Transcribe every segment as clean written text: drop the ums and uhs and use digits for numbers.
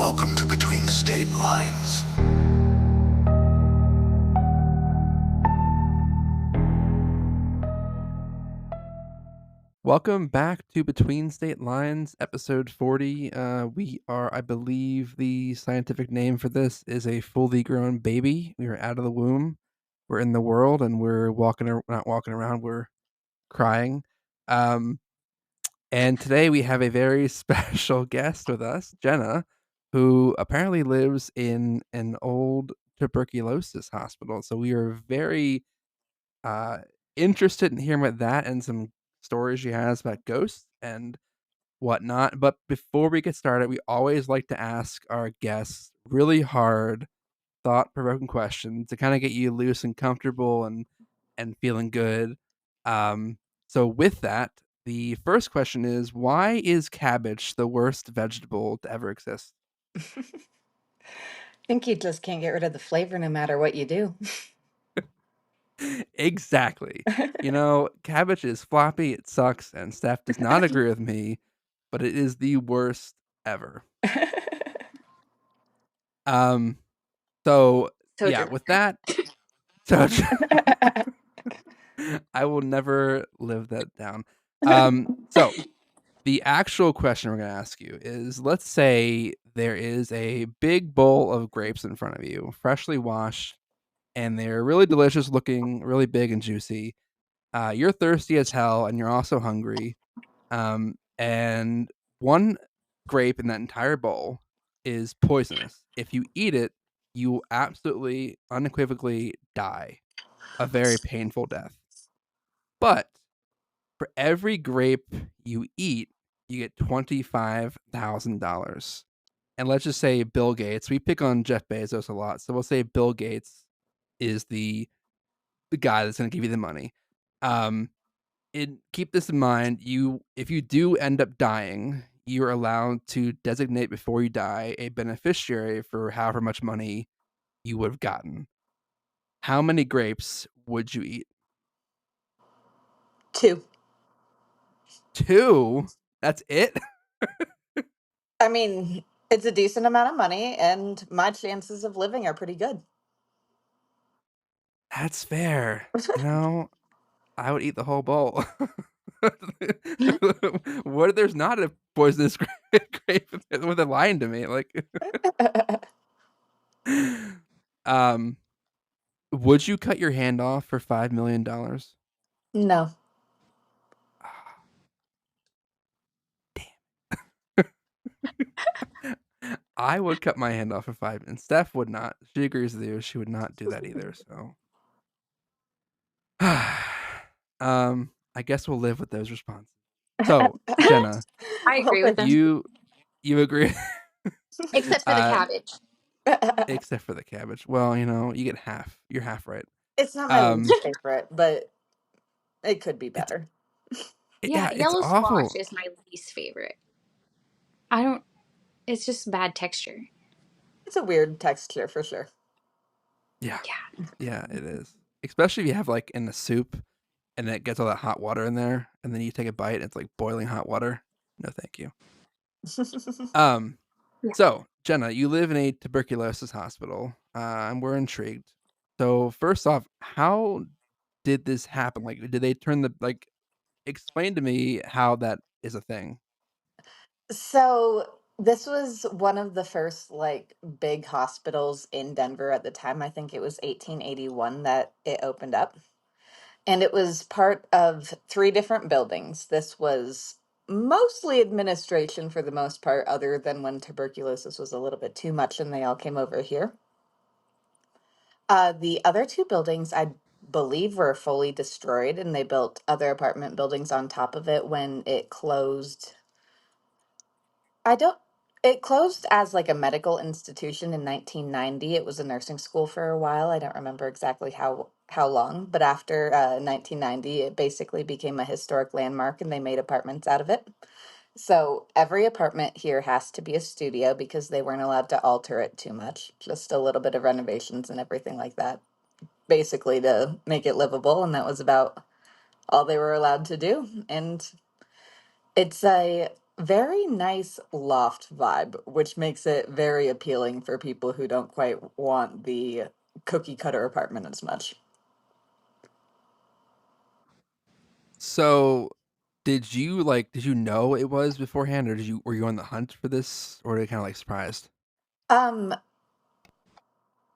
Welcome to Between State Lines. Welcome back to Between State Lines, episode 40. We are, I believe, the scientific name for this is a fully grown baby. We are out of the womb. We're in the world, and we're not walking around. We're crying. Um, and today we have a very special guest with us, Jenna, who apparently lives in an old tuberculosis hospital. So we are very uh, interested in hearing about that and some stories she has about ghosts and whatnot. But before we get started, we always like to ask our guests really hard, thought provoking questions to kind of get you loose and comfortable and feeling good. Um, so with that, the first question is, why is cabbage the worst vegetable to ever exist? I think you just can't get rid of the flavor no matter what you do. Exactly. Cabbage is floppy, it sucks, and Steph does not agree with me, but it is the worst ever. Um, so So yeah, with that, so I will never live that down. So the actual question we're gonna ask you is: let's say there is a big bowl of grapes in front of you, freshly washed, and they're really delicious looking, really big and juicy. You're thirsty as hell, and you're also hungry. And one grape in that entire bowl is poisonous. If you eat it, you will absolutely, unequivocally die a very painful death. But for every grape you eat, you get $25,000. And let's just say Bill Gates. We pick on Jeff Bezos a lot, so we'll say Bill Gates is the guy that's going to give you the money. Um, Keep this in mind. If you do end up dying, you're allowed to designate before you die a beneficiary for however much money you would have gotten. How many grapes would you eat? Two. Two? That's it? I mean, it's a decent amount of money, and my chances of living are pretty good. That's fair. I would eat the whole bowl. What if there's not a poisonous grape with a lying to me? Like, um, would you cut your hand off for $5 million? No. I would cut my hand off for five, and Steph would not. She agrees with you. She would not do that either. So, I guess we'll live with those responses. So, Jenna, I Well, agree with them, thanks. you agree? except for the uh, cabbage. except for the cabbage. Well, you get half. You're half right. It's not my Um, least favorite, but it could be it's better. Yeah, yeah, it's yellow squash awful. is my least favorite. I don't. It's just bad texture. It's a weird texture for sure. Yeah, Yeah. yeah, it is. Especially if you have like in the soup and it gets all that hot water in there, and then you take a bite and it's like boiling hot water. No, thank you. Um, Yeah. So, Jenna, you live in a tuberculosis hospital, and we're intrigued. So, first off, how did this happen? Like, did they turn explain to me how that is a thing? So this was one of the first like big hospitals in Denver at the time. I think it was 1881 that it opened up. And it was part of three different buildings. This was mostly administration for the most part, other than when tuberculosis was a little bit too much and they all came over here. The other two buildings, I believe, were fully destroyed, and they built other apartment buildings on top of it when it closed. I don't. It closed as like a medical institution in 1990. It was a nursing school for a while. I don't remember exactly how long, but after 1990, it basically became a historic landmark, and they made apartments out of it. So every apartment here has to be a studio because they weren't allowed to alter it too much. Just a little bit of renovations and everything like that, basically to make it livable, and that was about all they were allowed to do. And it's a Very nice loft vibe, which makes it very appealing for people who don't quite want the cookie cutter apartment as much. So, did you know it was beforehand, or were you on the hunt for this, or were you kind of like surprised? Um,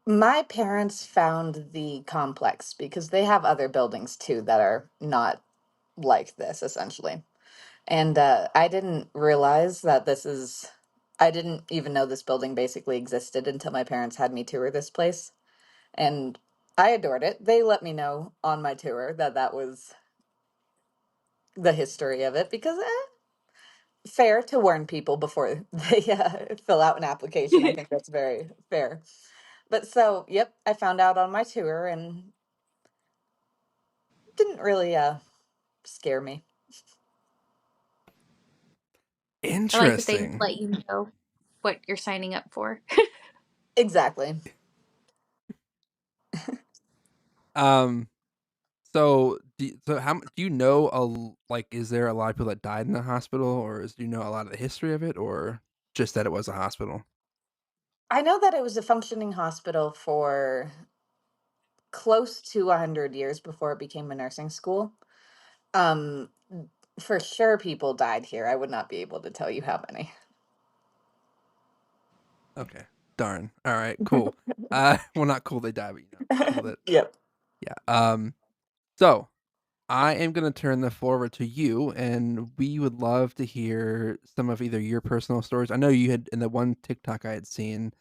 my parents found the complex because they have other buildings too that are not like this, essentially. And I didn't realize that I didn't even know this building basically existed until my parents had me tour this place. And I adored it. They let me know on my tour that that was the history of it because fair to warn people before they fill out an application. I think that's very fair. But so, yep, I found out on my tour and didn't really scare me. I like that they Interesting. let you know what you're signing up for. Exactly. Um, do you know like is there a lot of people that died in the hospital, or do you know a lot of the history of it, or just that it was a hospital? I know that it was a functioning hospital for close to 100 years before it became a nursing school. Um, for sure, people died here. I would not be able to tell you how many. Okay. Darn. All right. Cool. Well, not cool they died, but cool that. Yep. Yeah. So I am gonna turn the floor over to you, and we would love to hear some of either your personal stories. I know you had in the one TikTok I had seen,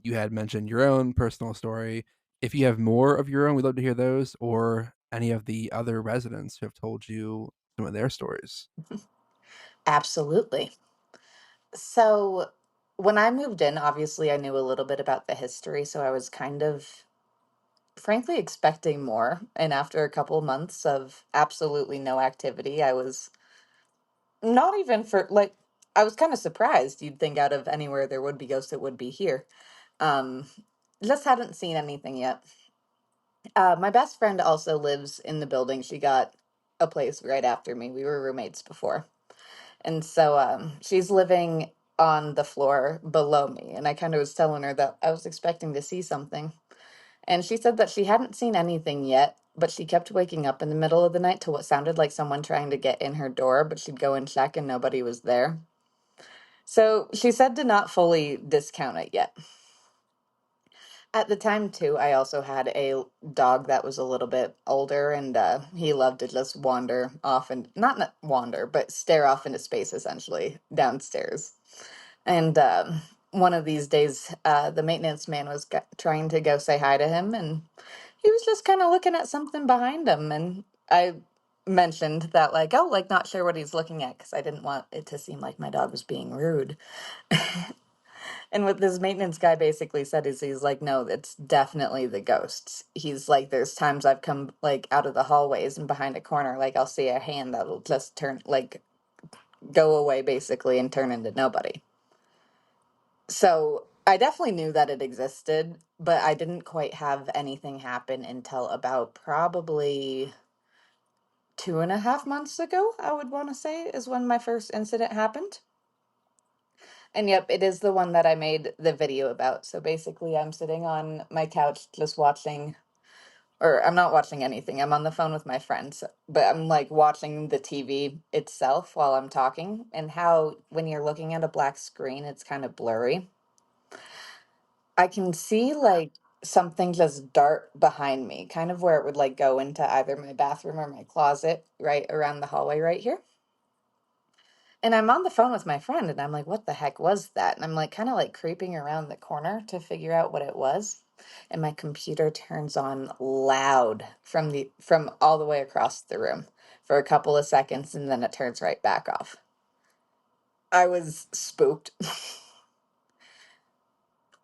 you had mentioned your own personal story. If you have more of your own, we'd love to hear those, or any of the other residents who have told you some of their stories. Absolutely. So, when I moved in, obviously I knew a little bit about the history, so I was kind of frankly expecting more. And after a couple months of absolutely no activity, I was not even for like I was kind of surprised. You'd think out of anywhere there would be ghosts, it would be here. Um, just hadn't seen anything yet. My best friend also lives in the building. She got a place right after me. We were roommates before. And so she's living on the floor below me. And I kind of was telling her that I was expecting to see something. And she said that she hadn't seen anything yet, but she kept waking up in the middle of the night to what sounded like someone trying to get in her door, but she'd go and check and nobody was there. So she said to not fully discount it yet. At the time, too, I also had a dog that was a little bit older, and he loved to just wander off and not wander, but stare off into space essentially downstairs. And one of these days, the maintenance man was trying to go say hi to him, and he was just kind of looking at something behind him. And I mentioned that, like, oh, like, not sure what he's looking at because I didn't want it to seem like my dog was being rude. And what this maintenance guy basically said is he's like, no, it's definitely the ghosts. He's like, there's times I've come like out of the hallways and behind a corner, like I'll see a hand that'll just turn like go away basically and turn into nobody. So I definitely knew that it existed, but I didn't quite have anything happen until about probably 2.5 months ago, I would want to say, is when my first incident happened. And yep, it is the one that I made the video about. So basically, I'm sitting on my couch just watching, or I'm not watching anything. I'm on the phone with my friends, but I'm like watching the TV itself while I'm talking. And how, when you're looking at a black screen, it's kind of blurry. I can see like something just dart behind me, kind of where it would like go into either my bathroom or my closet, right around the hallway right here. And I'm on the phone with my friend and I'm like, what the heck was that? And I'm like kind of like creeping around the corner to figure out what it was. And my computer turns on loud from all the way across the room for a couple of seconds and then it turns right back off. I was spooked.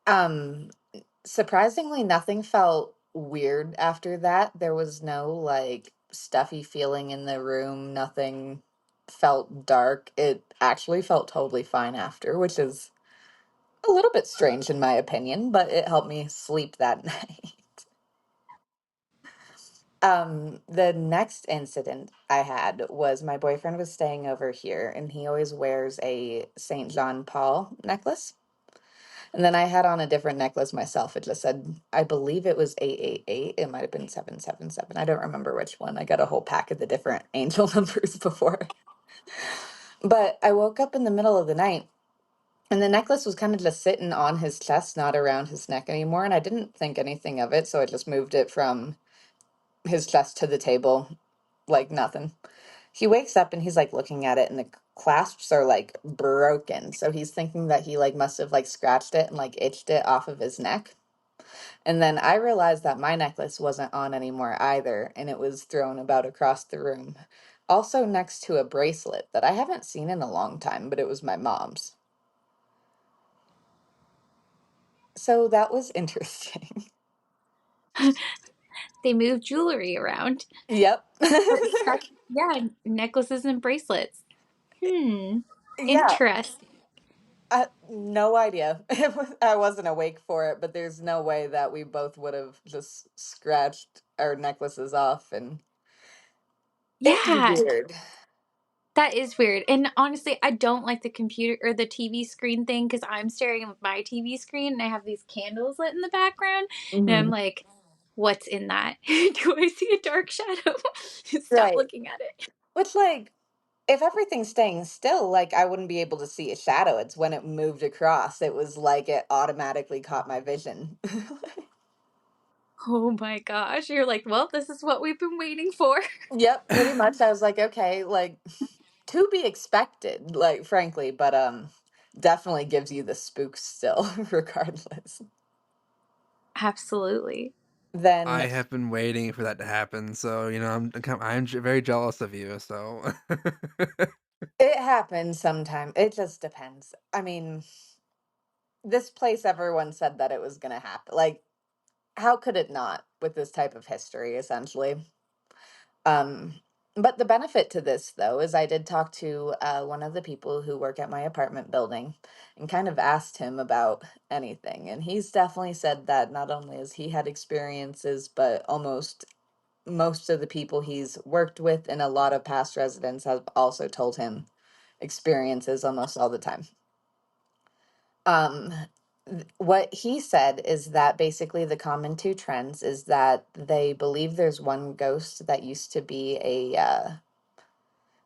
um Surprisingly, nothing felt weird after that. There was no like stuffy feeling in the room. Nothing felt dark. It actually felt totally fine after, which is a little bit strange in my opinion, but it helped me sleep that night. The next incident I had was my boyfriend was staying over here and he always wears a St. John Paul necklace. And then I had on a different necklace myself. It just said, I believe it was 888. It might have been 777. I don't remember which one. I got a whole pack of the different angel numbers before. But I woke up in the middle of the night and the necklace was kind of just sitting on his chest, not around his neck anymore. And I didn't think anything of it. So I just moved it from his chest to the table like nothing. He wakes up and he's like looking at it and the clasps are like broken. So he's thinking that he like must have like scratched it and like itched it off of his neck. And then I realized that my necklace wasn't on anymore either, and it was thrown about across the room. Also next to a bracelet that I haven't seen in a long time, but it was my mom's. So that was interesting. They move jewelry around. Yep. Or yeah, necklaces and bracelets. Hmm. Yeah. Interesting. No idea. I wasn't awake for it, but there's no way that we both would have just scratched our necklaces off, and it's Yeah, weird. that is weird. And honestly, I don't like the computer or the TV screen thing because I'm staring at my TV screen and I have these candles lit in the background. And I'm Mhm. like, what's in that? Do I see a dark shadow? Stop Right. looking at it. Which, like, if everything's staying still, like, I wouldn't be able to see a shadow. It's when it moved across, it was like it automatically caught my vision. Oh my gosh. You're like, well, this is what we've been waiting for. Yep, pretty much. I was like, okay, like, to be expected, like, frankly, but definitely gives you the spooks still, regardless. Absolutely. Then I have been waiting for that to happen, so very jealous of you. So it happens sometime. It just depends. I mean, this place, everyone said that it was gonna happen. Like, how could it not with this type of history, essentially? Um, but the benefit to this, though, is I did talk to one of the people who work at my apartment building and kind of asked him about anything. And he's definitely said that not only has he had experiences, but almost most of the people he's worked with and a lot of past residents have also told him experiences almost all the time. Um, what he said is that basically the common two trends is that they believe there's one ghost that used to be a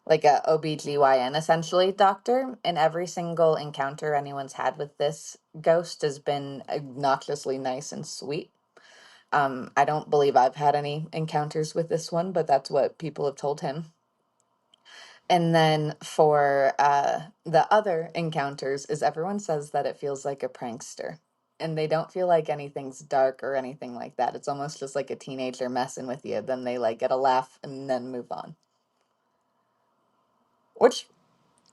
like a OBGYN essentially doctor, and every single encounter anyone's had with this ghost has been obnoxiously nice and sweet. I don't believe I've had any encounters with this one, but that's what people have told him. And then for the other encounters is everyone says that it feels like a prankster. And they don't feel like anything's dark or anything like that. It's almost just like a teenager messing with you. Then they like get a laugh and then move on. Which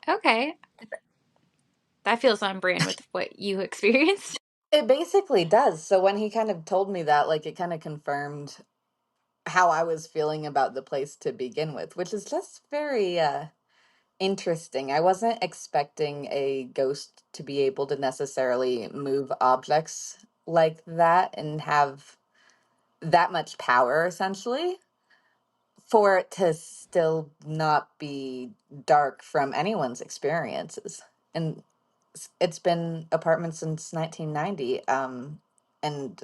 Okay. That feels on brand with what you experienced. it basically does. So when he kind of told me that, like it kind of confirmed how I was feeling about the place to begin with, which is just very interesting. I wasn't expecting a ghost to be able to necessarily move objects like that and have that much power, essentially, for it to still not be dark from anyone's experiences. And it's been apartments since 1990. And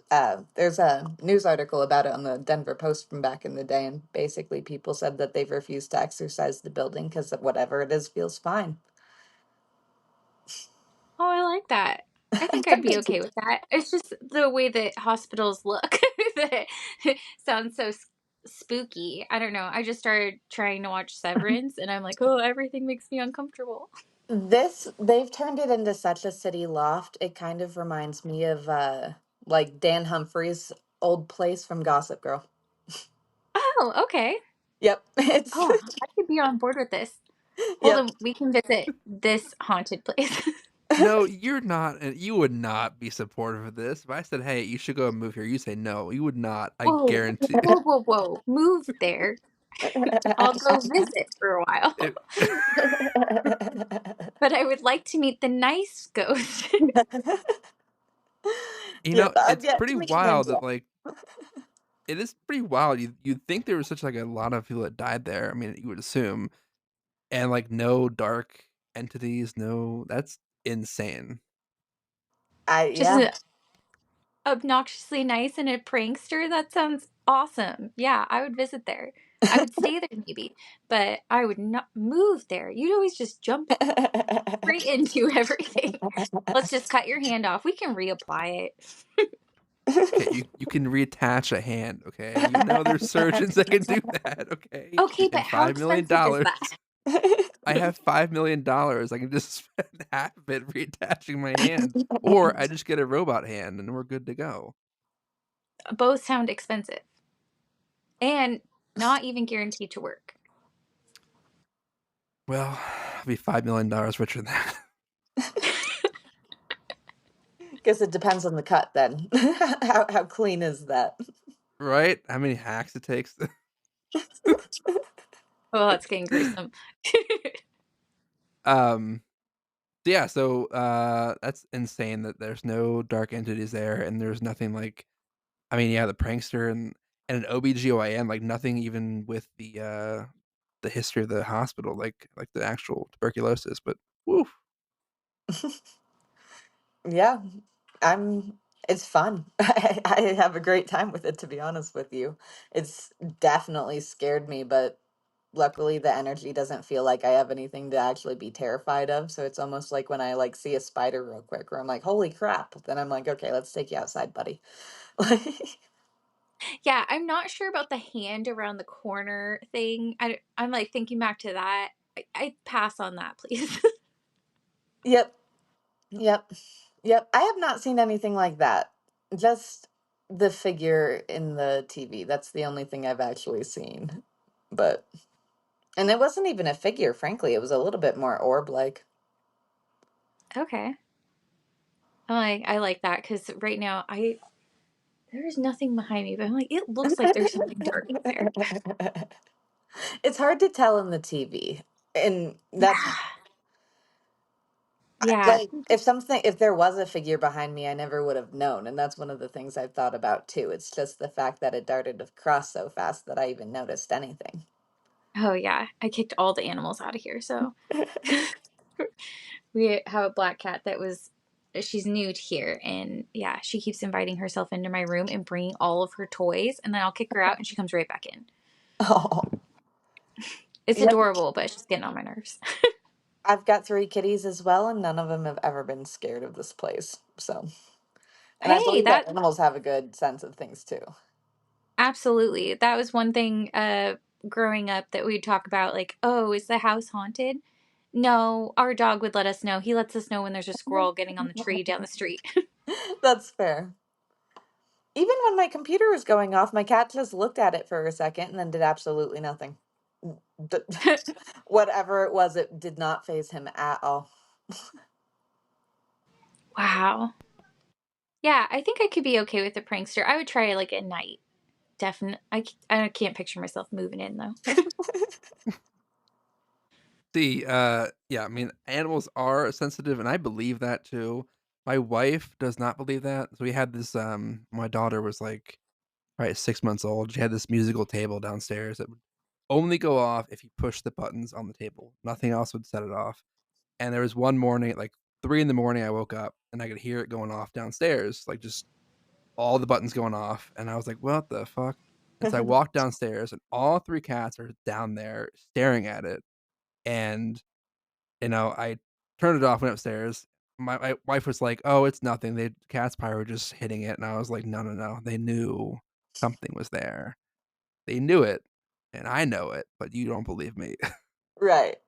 there's a news article about it on the Denver Post from back in the day. And basically, people said that they've refused to exercise the building because whatever it is feels fine. Oh, I like that. I think I'd Thank be you. okay with that. It's just the way that hospitals look that sounds so spooky. I don't know. I just started trying to watch Severance and I'm like, oh, everything makes me uncomfortable. This, they've turned it into such a city loft. It kind of reminds me of like Dan Humphrey's old place from Gossip Girl. Oh, okay. Yep. It's Oh, I could be on board with this. Well, yep. then we can visit this haunted place. no, you're not. You would not be supportive of this. If I said, "Hey, you should go and move here," you say no. You would not. I Whoa, guarantee. whoa, whoa, whoa. Move there. I'll go visit for a while. It, But I would like to meet the nice ghost. Yep, I've it's yet pretty to meet him wild that yet. like it is pretty wild. You'd think there was such, like, a lot of people that died there, I mean, you would assume, and, like, no dark entities, no that's insane. Just Yeah. obnoxiously nice and a prankster? That sounds awesome. Yeah, I would visit there. I would stay there maybe, but I would not move there. You'd always just jump straight into everything. Let's just cut your hand off. We can reapply it. Okay, you can reattach a hand, okay? You know there's surgeons that can do that, okay? Okay, but And how expensive is $5,000,000. that? I have $5,000,000. I can just spend half of it reattaching my hand, or I just get a robot hand and we're good to go. Both sound expensive and not even guaranteed to work. Well, I'll be $5,000,000 richer than that, Guess it depends on the cut then. How clean is that? right? How many hacks it takes to Oh, that's getting gruesome. um, yeah, so, that's insane that there's no dark entities there and there's nothing like I mean, yeah, the prankster and an OBGYN, like, nothing even with the history of the hospital, like the actual tuberculosis, but woo. Yeah, I'm it's fun. I have a great time with it, to be honest with you. It's definitely scared me, but luckily the energy doesn't feel like I have anything to actually be terrified of. So it's almost like when I like see a spider real quick, where I'm like, "Holy crap!" Then I'm like, "Okay, let's take you outside, buddy." Yeah, I'm not sure about the hand around the corner thing. I'm like thinking back to that. I pass on that, please. Yep, yep, yep. I have not seen anything like that. Just the figure in the TV. That's the only thing I've actually seen. But and it wasn't even a figure, frankly. It was a little bit more orb-like. Okay. I like that because right now there's nothing behind me, but I'm like, it looks like there's something dark in there. It's hard to tell in the TV. And that's Yeah. Yeah. like if there was a figure behind me, I never would have known. And that's one of the things I've thought about too. It's just the fact that it darted across so fast that I even noticed anything. Oh yeah. I kicked all the animals out of here. So we have a black cat that was she's new to here, and yeah, she keeps inviting herself into my room and bringing all of her toys, and then I'll kick her out and she comes right back in. Oh, It's yep. adorable, but it's just getting on my nerves. I've got three kitties as well, and none of them have ever been scared of this place. So, and I Hey, believe that that animals have a good sense of things too. absolutely. That was one thing growing up that we'd talk about, like, oh, is the house haunted? No, our dog would let us know. He lets us know when there's a squirrel getting on the tree down the street. That's fair. Even when my computer was going off, my cat just looked at it for a second and then did absolutely nothing. D- Whatever it was, it did not phase him at all. Wow. Yeah, I think I could be okay with the prankster. I would try it like at night. Definitely. I can't picture myself moving in though. See, yeah, I mean, animals are sensitive, and I believe that too. My wife does not believe that. So we had this, my daughter was, like, probably 6 months old. She had this musical table downstairs that would only go off if you push the buttons on the table. Nothing else would set it off. And there was one morning at, like, 3 in the morning, I woke up, and I could hear it going off downstairs, like, just all the buttons going off, and I was like, "What the fuck?" And so I walked downstairs, and all 3 cats are down there staring at it, and, I turned it off, went upstairs. My wife was like, "Oh, it's nothing. The cats probably were just hitting it," and I was like, "No, no, no. They knew something was there. They knew it, and I know it, but you don't believe me." Right.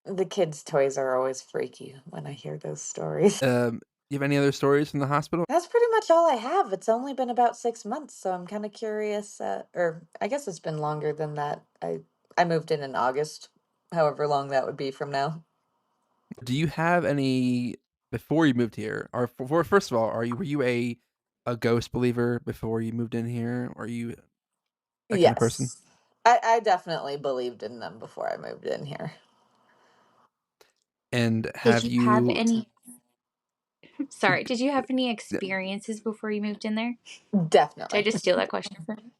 The kids' toys are always freaky when I hear those stories. You have any other stories from the hospital? That's pretty much all I have. It's only been about 6 months, so I'm kind of curious. Or I guess it's been longer than that. I moved in August, however long that would be from now. Do you have any before you moved here, or first of all, were you a ghost believer before you moved in here? Are you that kind of person? Yes, I definitely believed in them before I moved in here. And Did have you have you any? Sorry, did you have any Yeah, experiences before you moved in there? Did I Definitely. just steal that question from you?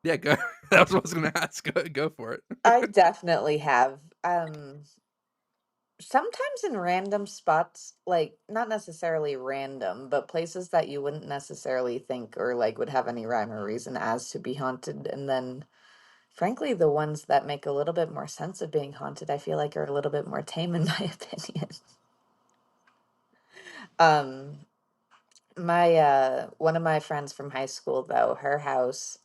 yeah, go. That was what I was gonna ask. Go for it. I definitely have. Sometimes in random spots, like not necessarily random, but places that you wouldn't necessarily think or like would have any rhyme or reason as to be haunted. And then, frankly, the ones that make a little bit more sense of being haunted, I feel like are a little bit more tame in my opinion. Um, my one of my friends from high school, though, her house,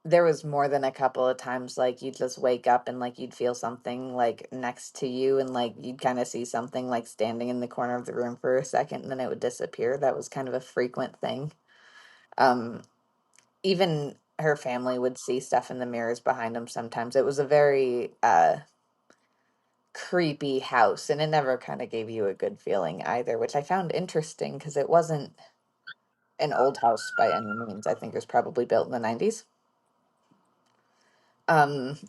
there was more than a couple of times like you'd just wake up and like you'd feel something like next to you and like you'd kind of see something like standing in the corner of the room for a second and then it would disappear. That was kind of a frequent thing. Um, Even her family would see stuff in the mirrors behind them sometimes. It was a very creepy house and it never kind of gave you a good feeling either, which I found interesting because it wasn't an old house by any means. I think it was probably built in the 90s.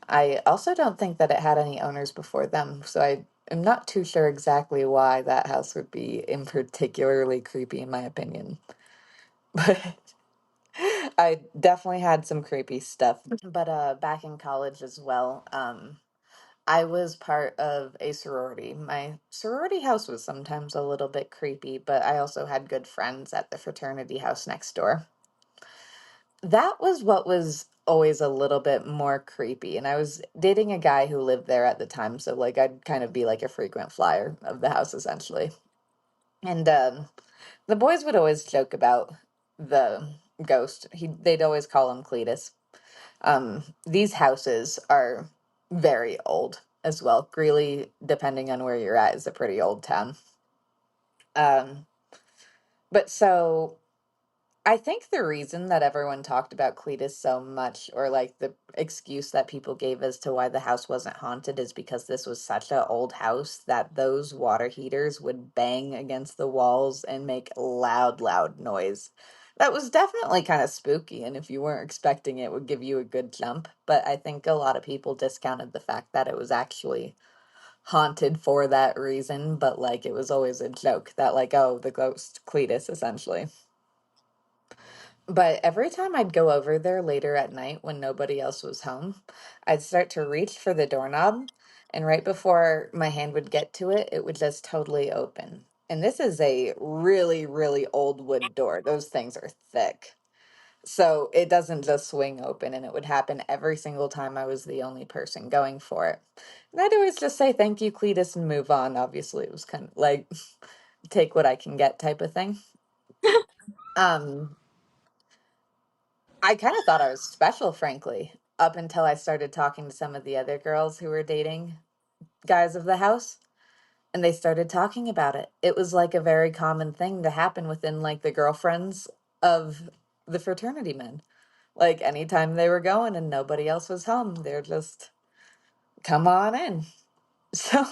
I also don't think that it had any owners before them, so I am not too sure exactly why that house would be in particularly creepy in my opinion. But I definitely had some creepy stuff. But back in college as well, I was part of a sorority. My sorority house was sometimes a little bit creepy, but I also had good friends at the fraternity house next door. That was what was always a little bit more creepy. And I was dating a guy who lived there at the time, so like I'd kind of be like a frequent flyer of the house essentially. And the boys would always joke about the ghost. They'd always call him Cletus. These houses are very old as well. Greeley, depending on where you're at, is a pretty old town. Um, but so I think the reason that everyone talked about Cletus so much, or like the excuse that people gave as to why the house wasn't haunted, is because this was such an old house that those water heaters would bang against the walls and make loud, loud noise. That was definitely kind of spooky, and if you weren't expecting it, would give you a good jump. But I think a lot of people discounted the fact that it was actually haunted for that reason, but like it was always a joke that, like, oh, the ghost Cletus, essentially. But every time I'd go over there later at night when nobody else was home, I'd start to reach for the doorknob, and right before my hand would get to it, it would just totally open. And this is a really, really old wood door. Those things are thick. So it doesn't just swing open, and it would happen every single time I was the only person going for it. And I'd always just say thank you, Cletus, and move on. Obviously, it was kind of like take what I can get type of thing. Um, I kind of thought I was special, frankly, up until I started talking to some of the other girls who were dating guys of the house, and they started talking about it. It was like a very common thing to happen within like the girlfriends of the fraternity men. Like anytime they were going and nobody else was home, they're just come on in. So,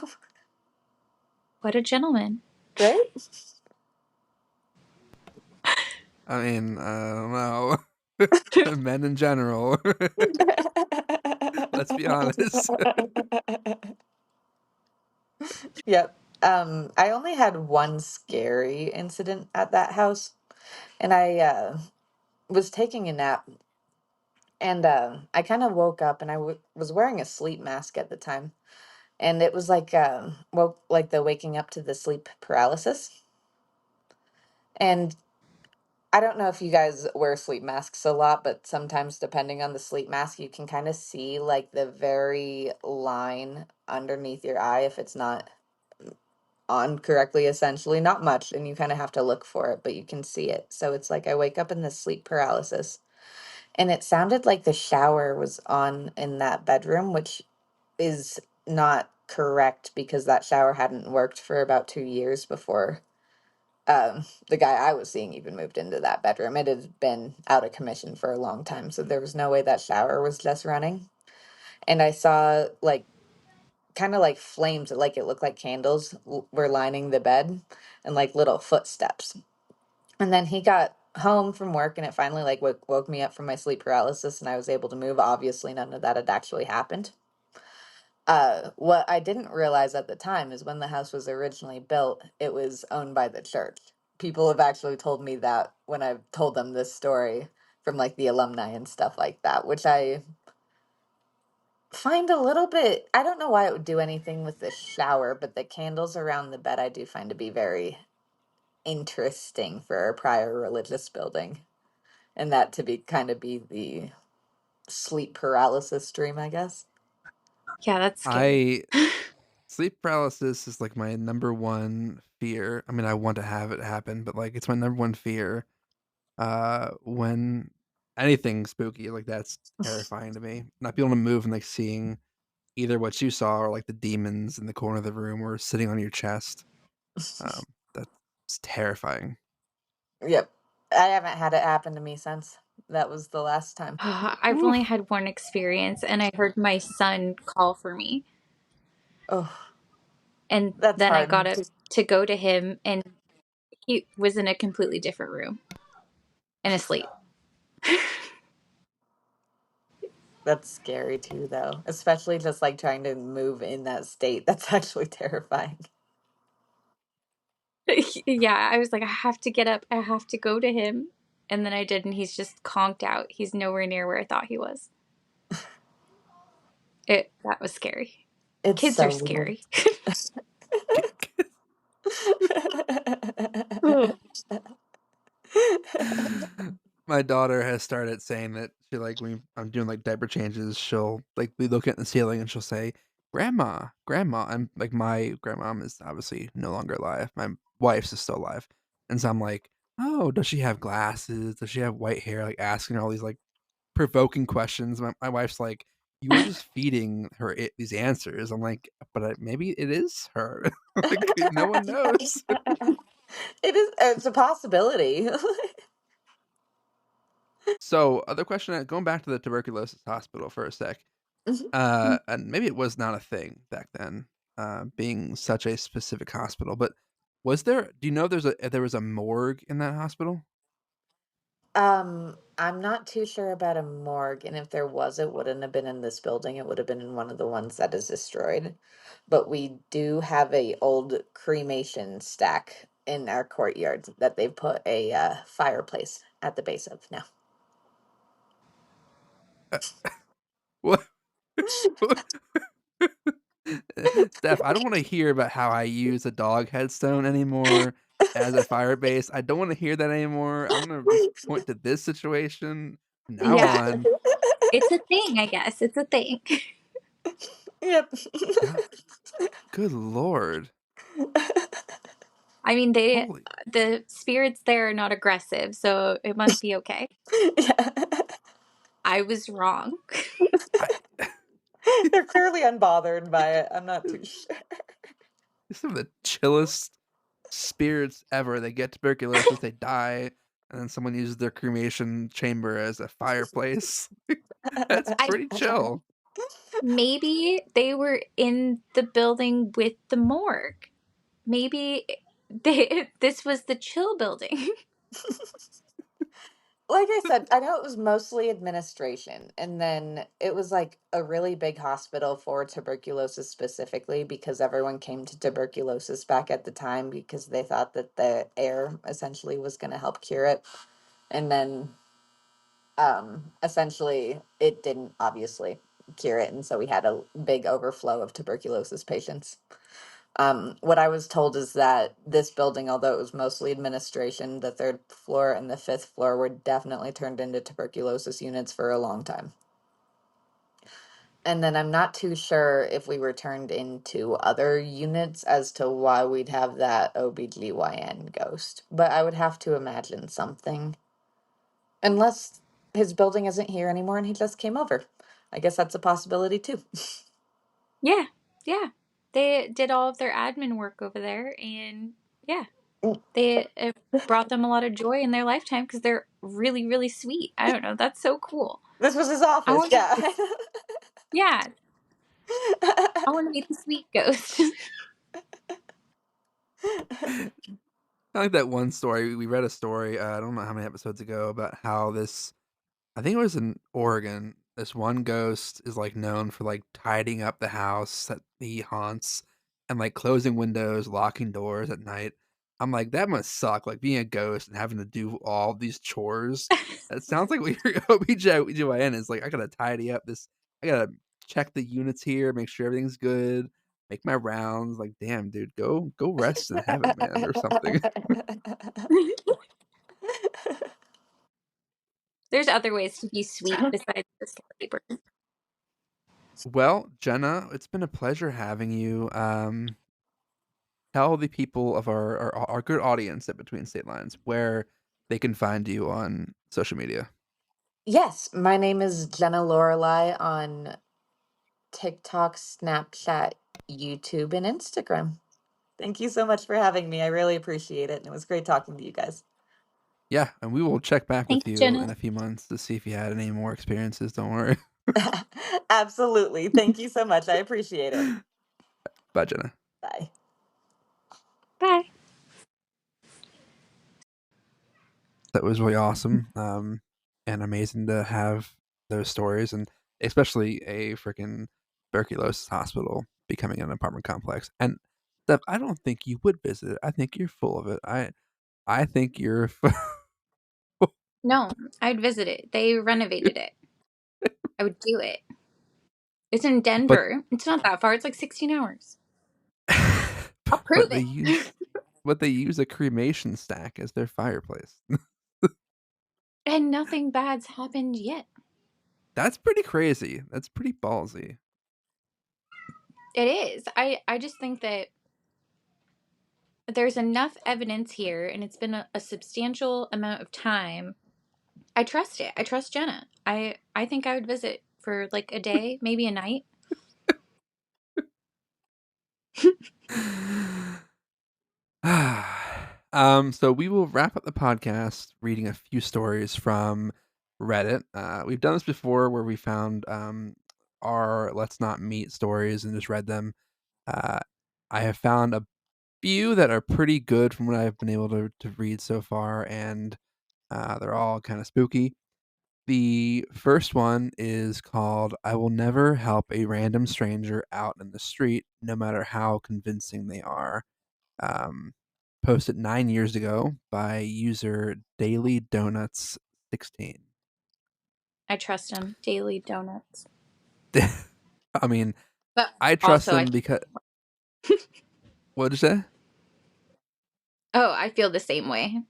What a gentleman. right? I mean, I don't know. Men in general. Let's be honest. Yep. I only had one scary incident at that house, and I was taking a nap, and I kind of woke up, and was wearing a sleep mask at the time, and it was like woke like the waking up to the sleep paralysis. And I don't know if you guys wear sleep masks a lot, but sometimes depending on the sleep mask, you can kind of see like the very line underneath your eye if it's not on correctly, essentially. Not much, and you kind of have to look for it, but you can see it. So it's like I wake up in this sleep paralysis, and it sounded like the shower was on in that bedroom, which is not correct because that shower hadn't worked for about 2 years before the guy I was seeing even moved into that bedroom. It had been out of commission for a long time, so there was no way that shower was just running. And I saw like kind of like flames, like it looked like candles were lining the bed, and like little footsteps. And then he got home from work, and it finally like woke me up from my sleep paralysis, and I was able to move. Obviously, none of that had actually happened. What I didn't realize at the time is when the house was originally built, it was owned by the church. people have actually told me that when I've told them this story from like the alumni and stuff like that, which I find a little bit, I don't know why it would do anything with the shower, but the candles around the bed I do find to be very interesting for a prior religious building. And that to be kind of be the sleep paralysis dream, I guess. Yeah, that's scary. I sleep paralysis is like my number one fear. I mean, I want to have it happen, but like it's my number one fear. When anything spooky like that's terrifying to me. Not being able to move and like seeing either what you saw or like the demons in the corner of the room or sitting on your chest. Um, that's terrifying. Yep. I haven't had it happen to me since. That was the last time. I've Ooh. only had one experience, and I heard my son call for me, Oh, and that's then I got hard up too. to go to him, and he was in a completely different room and asleep. That's scary too, though. Especially just like trying to move in that state. That's actually terrifying. Yeah, I was like, I have to get up. I have to go to him. And then I did, and he's just conked out. He's nowhere near where I thought he was. That was scary. It's Kids are so weird. scary. My daughter has started saying that she like when I'm doing like diaper changes, she'll like be looking at the ceiling and she'll say, "Grandma, grandma." And like my grandmom is obviously no longer alive. My wife's is still alive, and so I'm like, "Oh, does she have glasses? Does she have white hair?" Like asking her all these like provoking questions. My wife's like, "You are just feeding her these answers." I'm like, "But maybe it is her. Like no one knows." It is, it's a possibility. So, other question, going back to the tuberculosis hospital for a sec. And maybe it was not a thing back then, being such a specific hospital, but was there do you know there was a morgue in that hospital? I'm not too sure about a morgue, and if there was, it wouldn't have been in this building. It would have been in one of the ones that is destroyed. But we do have a old cremation stack in our courtyard that they put a fireplace at the base of now. Uh, what? Steph, I don't wanna hear about how I use a dog headstone anymore as a fire base. I don't wanna hear that anymore. I wanna just point to this situation from now Yeah, on. it's a thing, I guess. It's a thing. Yep. God, good lord. I mean, Holy the spirits there are not aggressive, so it must be okay. Yeah. I was wrong. I They're clearly unbothered by it. I'm not too sure. some of the chillest spirits ever. They get tuberculosis, they die, and then someone uses their cremation chamber as a fireplace. That's I pretty chill. Maybe they were in the building with the morgue. Maybe this was the chill building. Like I said, I know it was mostly administration, and then it was like a really big hospital for tuberculosis specifically because everyone came to tuberculosis back at the time because they thought that the air essentially was going to help cure it. And then essentially it didn't obviously cure it, and so we had a big overflow of tuberculosis patients. What I was told is that this building, although it was mostly administration, the third floor and the fifth floor were definitely turned into tuberculosis units for a long time. And then I'm not too sure if we were turned into other units as to why we'd have that OBGYN ghost. But I would have to imagine something. Unless his building isn't here anymore and he just came over. I guess that's a possibility too. Yeah, yeah. They did all of their admin work over there, and yeah, they it brought them a lot of joy in their lifetime because they're really, really sweet. I don't know. That's so cool. This was his I office, want to meet yeah. this. Yeah, I want to meet the sweet ghost. I like that one story. We read a story, I don't know how many episodes ago, about how this I think it was in Oregon, this one ghost is, like, known for, like, tidying up the house that he haunts and, like, closing windows, locking doors at night. I'm like, that must suck, like being a ghost and having to do all these chores. It sounds like what your OBGYN is like. I gotta tidy up this. I gotta check the units here, make sure everything's good, make my rounds. Like, damn, dude, go rest in heaven, man, or something. There's other ways to be sweet besides just labor. Well, Jenna, it's been a pleasure having you. Tell the people of our good audience at Between State Lines where they can find you on social media. Yes, my name is Jenna Lorelei on TikTok, Snapchat, YouTube, and Instagram. Thank you so much for having me. I really appreciate it. And it was great talking to you guys. Yeah, and we will check back with Thanks, you Jenna. in a few months to see if you had any more experiences. Don't worry. Absolutely. Thank you so much. I appreciate it. Bye, Jenna. Bye. Bye. That was really awesome, and amazing to have those stories, and especially a freaking tuberculosis hospital becoming an apartment complex. And Steph, I don't think you would visit it. I think you're full of it. I think you're. No, I'd visit it. They renovated it. I would do it. It's in but Denver. It's not that far. It's like 16 hours. I'll but prove they it. use a cremation stack as their fireplace. And nothing bad's happened yet. That's pretty crazy. That's pretty ballsy. It is. I just think that there's enough evidence here, and it's been a substantial amount of time. I trust it. I trust Jenna. I think I would visit for like a day, maybe a night. So we will wrap up the podcast reading a few stories from Reddit. We've done this before where we found our let's not meet stories and just read them. Uh, I have found a few that are pretty good from what I've been able to read so far, and they're all kind of spooky. The first one is called "I will never help a random stranger out in the street, no matter how convincing they are." Um, Posted 9 years ago by user Daily Donuts 16. I trust him. Daily donuts. I mean, But I trust also, them because what did you say? I feel the same way.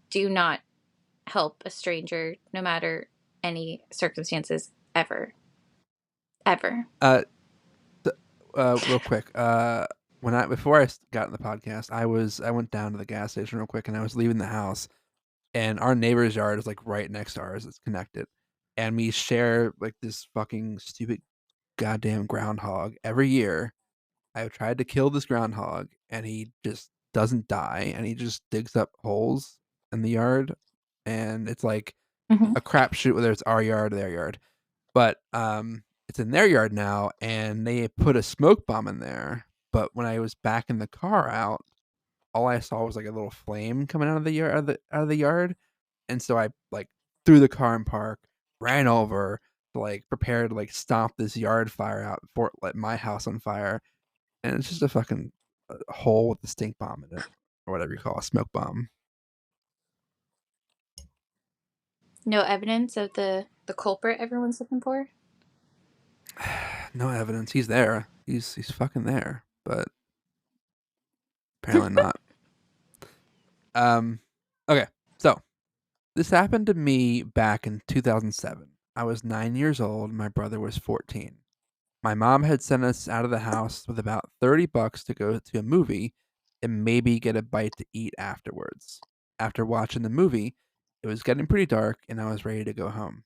Do not help a stranger, no matter any circumstances, ever. Ever. Uh, Real quick. When I before I got in the podcast, I went down to the gas station real quick, and I was leaving the house, and our neighbor's yard is like right next to ours. It's connected, and we share like this fucking stupid goddamn groundhog every year. I've tried to kill this groundhog, and he just doesn't die, and he just digs up holes in the yard, and it's like Hmm. a crapshoot whether it's our yard or their yard. But it's in their yard now, and they put a smoke bomb in there. But when I was backing the car out, all I saw was like a little flame coming out of the yard, out of the yard, and so I like threw the car in park, ran over to like prepare to like stomp this yard fire out before it lit my house on fire, and it's just a fucking hole with a stink bomb in it, or whatever you call a smoke bomb. No evidence of the culprit everyone's looking for. No evidence. He's there. He's fucking there, but apparently not. Um. Okay, so this happened to me back in 2007. I was 9 years old. My brother was 14. My mom had sent us out of the house with about $30 to go to a movie and maybe get a bite to eat afterwards. After watching the movie, it was getting pretty dark and I was ready to go home.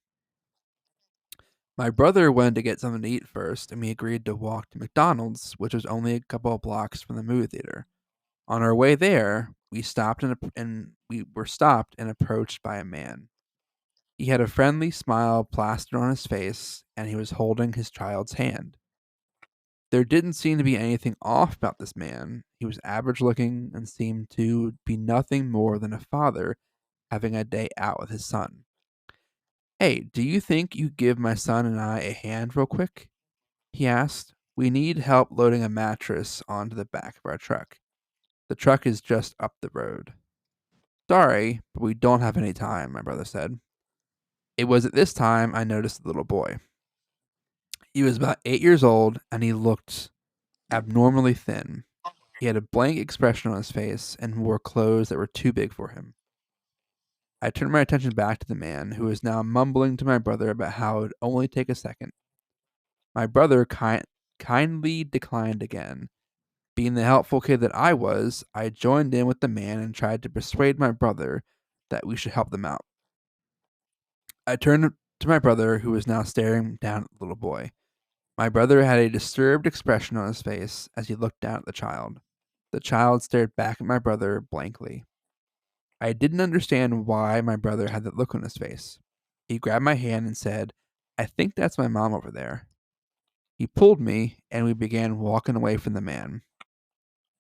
My brother wanted to get something to eat first, and we agreed to walk to McDonald's, which was only a couple of blocks from the movie theater. On our way there, we were stopped and approached by a man. He had a friendly smile plastered on his face, and he was holding his child's hand. There didn't seem to be anything off about this man. He was average looking and seemed to be nothing more than a father having a day out with his son. "Hey, do you think you give my son and I a hand real quick?" he asked. "We need help loading a mattress onto the back of our truck." The truck is just up the road. Sorry, but we don't have any time, my brother said. It was at this time I noticed the little boy. He was about 8 years old and he looked abnormally thin. He had a blank expression on his face and wore clothes that were too big for him. I turned my attention back to the man, who was now mumbling to my brother about how it would only take a second. My brother kindly declined again. Being the helpful kid that I was, I joined in with the man and tried to persuade my brother that we should help them out. I turned to my brother, who was now staring down at the little boy. My brother had a disturbed expression on his face as he looked down at the child. The child stared back at my brother blankly. I didn't understand why my brother had that look on his face. He grabbed my hand and said, "I think that's my mom over there." He pulled me, and we began walking away from the man.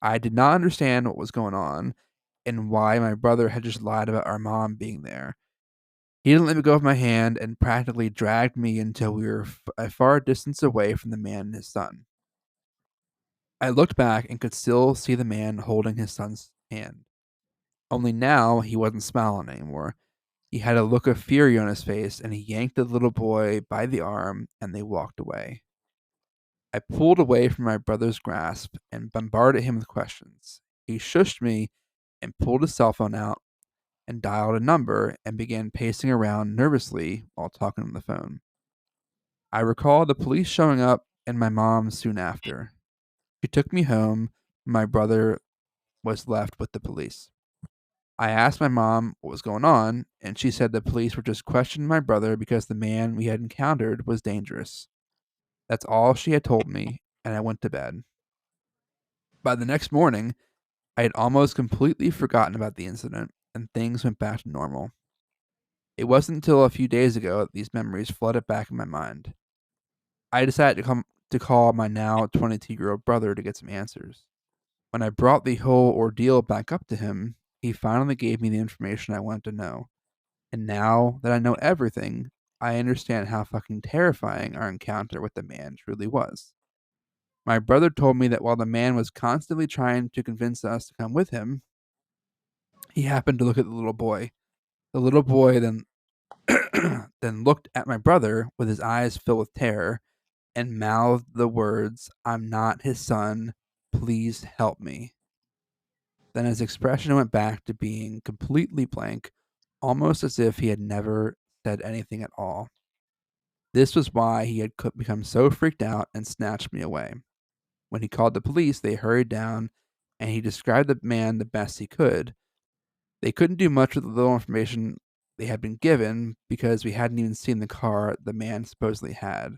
I did not understand what was going on and why my brother had just lied about our mom being there. He didn't let me go of my hand and practically dragged me until we were a far distance away from the man and his son. I looked back and could still see the man holding his son's hand. Only now he wasn't smiling anymore. He had a look of fury on his face, and he yanked the little boy by the arm, and they walked away. I pulled away from my brother's grasp and bombarded him with questions. He shushed me and pulled his cell phone out and dialed a number and began pacing around nervously while talking on the phone. I recall the police showing up and my mom soon after. She took me home. My brother was left with the police. I asked my mom what was going on, and she said the police were just questioning my brother because the man we had encountered was dangerous. That's all she had told me, and I went to bed. By the next morning, I had almost completely forgotten about the incident, and things went back to normal. It wasn't until a few days ago that these memories flooded back in my mind. I decided to call my now 22-year-old brother to get some answers. When I brought the whole ordeal back up to him, he finally gave me the information I wanted to know. And now that I know everything, I understand how fucking terrifying our encounter with the man truly was. My brother told me that while the man was constantly trying to convince us to come with him, he happened to look at the little boy. The little boy then then looked at my brother with his eyes filled with terror and mouthed the words, "I'm not his son. Please help me." Then his expression went back to being completely blank, almost as if he had never said anything at all. This was why he had become so freaked out and snatched me away. When he called the police, they hurried down and he described the man the best he could. They couldn't do much with the little information they had been given because we hadn't even seen the car the man supposedly had.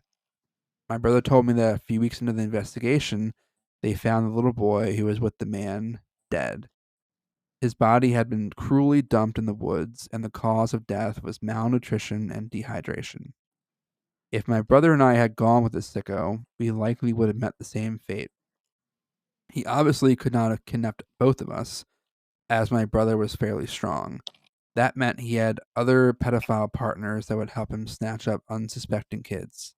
My brother told me that a few weeks into the investigation, they found the little boy who was with the man dead. His body had been cruelly dumped in the woods, and the cause of death was malnutrition and dehydration. If my brother and I had gone with this sicko, we likely would have met the same fate. He obviously could not have kidnapped both of us, as my brother was fairly strong. That meant he had other pedophile partners that would help him snatch up unsuspecting kids.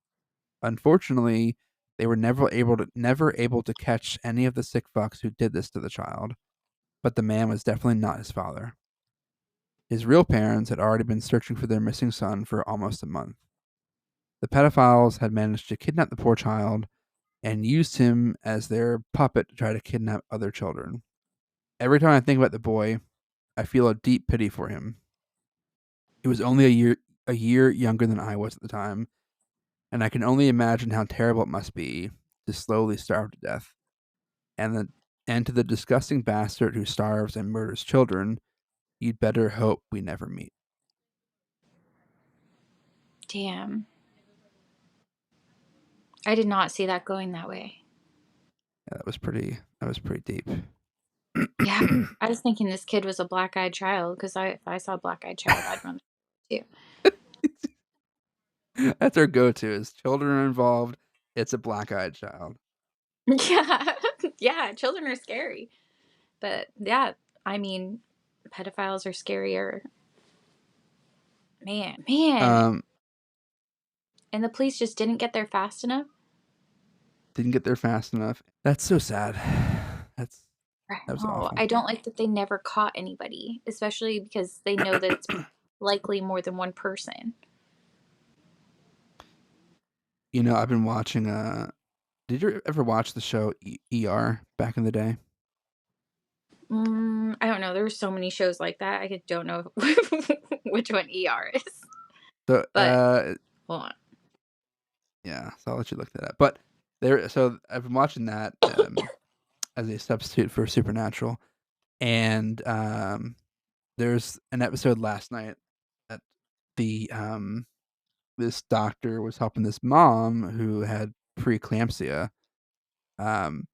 Unfortunately, they were never able to catch any of the sick fucks who did this to the child, but the man was definitely not his father. His real parents had already been searching for their missing son for almost a month. The pedophiles had managed to kidnap the poor child and used him as their puppet to try to kidnap other children. Every time I think about the boy, I feel a deep pity for him. He was only a year younger than I was at the time, and I can only imagine how terrible it must be to slowly starve to death. And to the disgusting bastard who starves and murders children, you'd better hope we never meet. Damn. I did not see that going that way. Yeah, that was pretty deep. Yeah. I was thinking this kid was a black-eyed child because if I saw a black-eyed child, I'd run too. That's our go-to is children are involved. It's a black-eyed child. Yeah. Yeah. Children are scary. But yeah, I mean, pedophiles are scarier. Man. Um, And the police just didn't get there fast enough. didn't get there fast enough. That's so sad. That's That was Oh, awful. I don't like that they never caught anybody, especially because they know that it's likely more than one person. You know, I've been watching. Did you ever watch the show ER back in the day? I don't know. There's so many shows like that. I don't know which one ER is. So, But hold on. yeah. So I'll let you look that up. But there. So I've been watching that as a substitute for Supernatural, and there's an episode last night that the this doctor was helping this mom who had preeclampsia, um,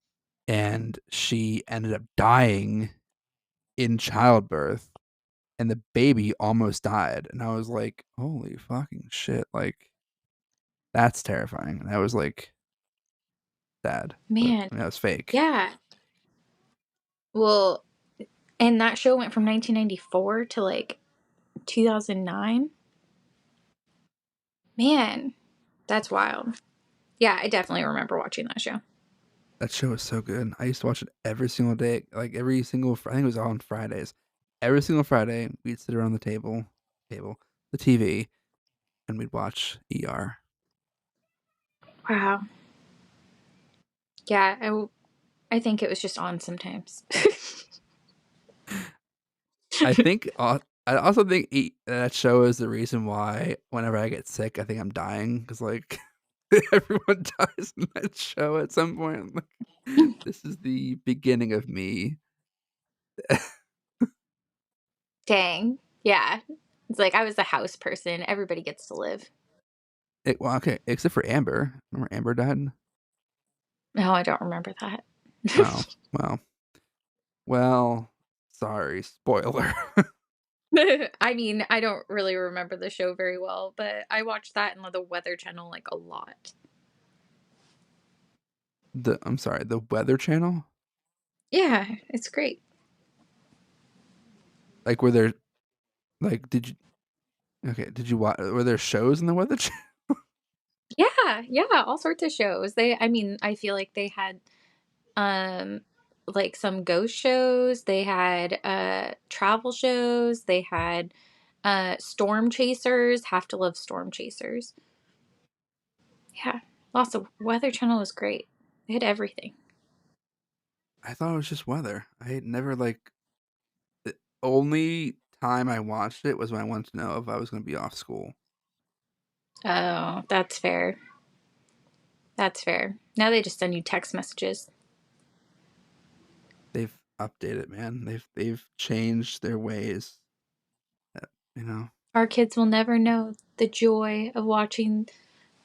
and she ended up dying in childbirth, and the baby almost died, and I was like, "Holy fucking shit!" Like that's terrifying. And that was like sad, but Man, I mean, that was fake. yeah. Well, and that show went from 1994 to like 2009. Man, that's wild. Yeah, I definitely remember watching that show. That show is so good. I used to watch it every single day, like every single. I think it was on Fridays. Every single Friday, we'd sit around the the TV, and we'd watch ER. Wow. Yeah, I think it was just on sometimes. I think. I also think that show is the reason why whenever I get sick, I think I'm dying because like everyone dies in that show at some point. Like, this is the beginning of me. Dang. Yeah. It's like I was a house person. Everybody gets to live. Well, okay, except for Amber. Remember Amber died? No, I don't remember that. Oh, well, well. Sorry, spoiler. I mean, I don't really remember the show very well, but I watched that in the Weather Channel like a lot. I'm sorry, the Weather Channel. Yeah, it's great. Like, were there like did you okay? Did you watch? Were there shows in the Weather Channel? Yeah, all sorts of shows. I mean, I feel like they had um like some ghost shows, they had travel shows, they had storm chasers. Have to love storm chasers. Yeah, lots of Weather Channel was great. They had everything. I thought it was just weather. I had never like the only time I watched it was when I wanted to know if I was going to be off school. Oh, that's fair. That's fair. Now they just send you text messages. They've updated, man. They've changed their ways. uh, You know, Our kids will never know the joy of watching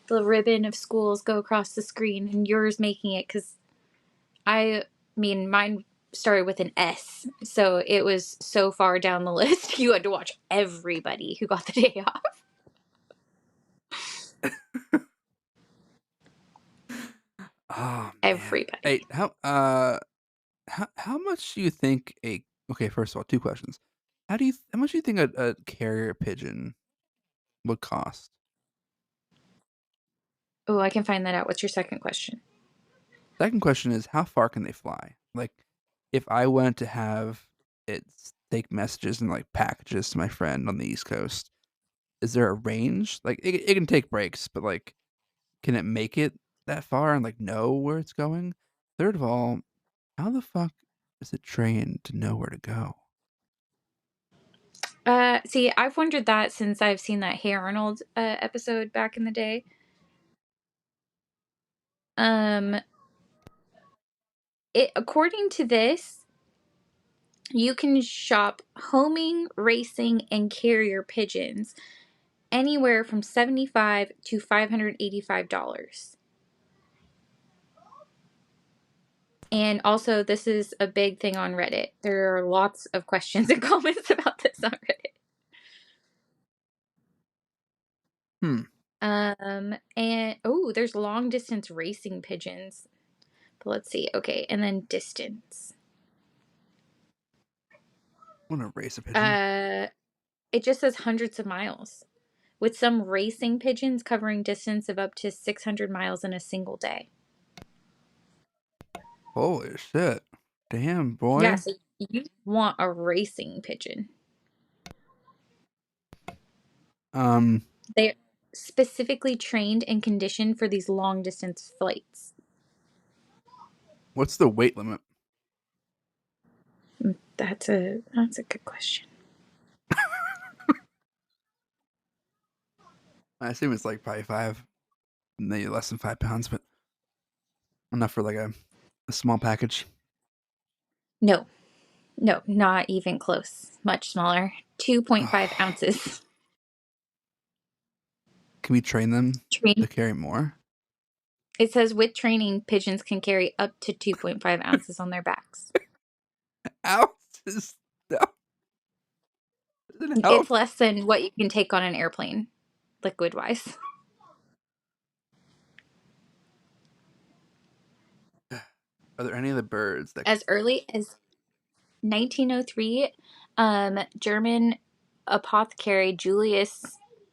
the ribbon of schools go across the screen and yours making it, because I mean, mine started with an S, so it was so far down the list. You had to watch everybody who got the day off. oh man. Hey, Everybody. how much do you think a okay? First of all, two questions. How much do you think a carrier pigeon would cost? Oh, I can find that out. What's your second question? Second question is how far can they fly? Like, if I went to have it take messages and like packages to my friend on the East Coast, is there a range? Like, it can take breaks, but like, can it make it that far and like know where it's going? Third of all, how the fuck is it trained to know where to go? See, I've wondered that since I've seen that Hey Arnold episode back in the day. Um, according to this, you can shop homing, racing, and carrier pigeons anywhere from $75 to $585. And also, this is a big thing on Reddit. There are lots of questions and comments about this on Reddit. Hmm. And oh, there's long distance racing pigeons. But let's see. Okay, and then distance. I want to race a pigeon. Uh, it just says hundreds of miles, with some racing pigeons covering distance of up to 600 miles in a single day. Holy shit! Damn, boy. Yeah, so you want a racing pigeon. They're specifically trained and conditioned for these long distance flights. What's the weight limit? That's a good question. I assume it's like probably 5, maybe less than 5 pounds, but enough for like a small package. No, not even close. Much smaller. 2.5 ounces. Can we train them to Train. carry more? It says with training, pigeons can carry up to 2.5 ounces on their backs. Ounces? No. Doesn't It's help. less than what you can take on an airplane, liquid wise. Are there any of the birds that As early as 1903, German apothecary Julius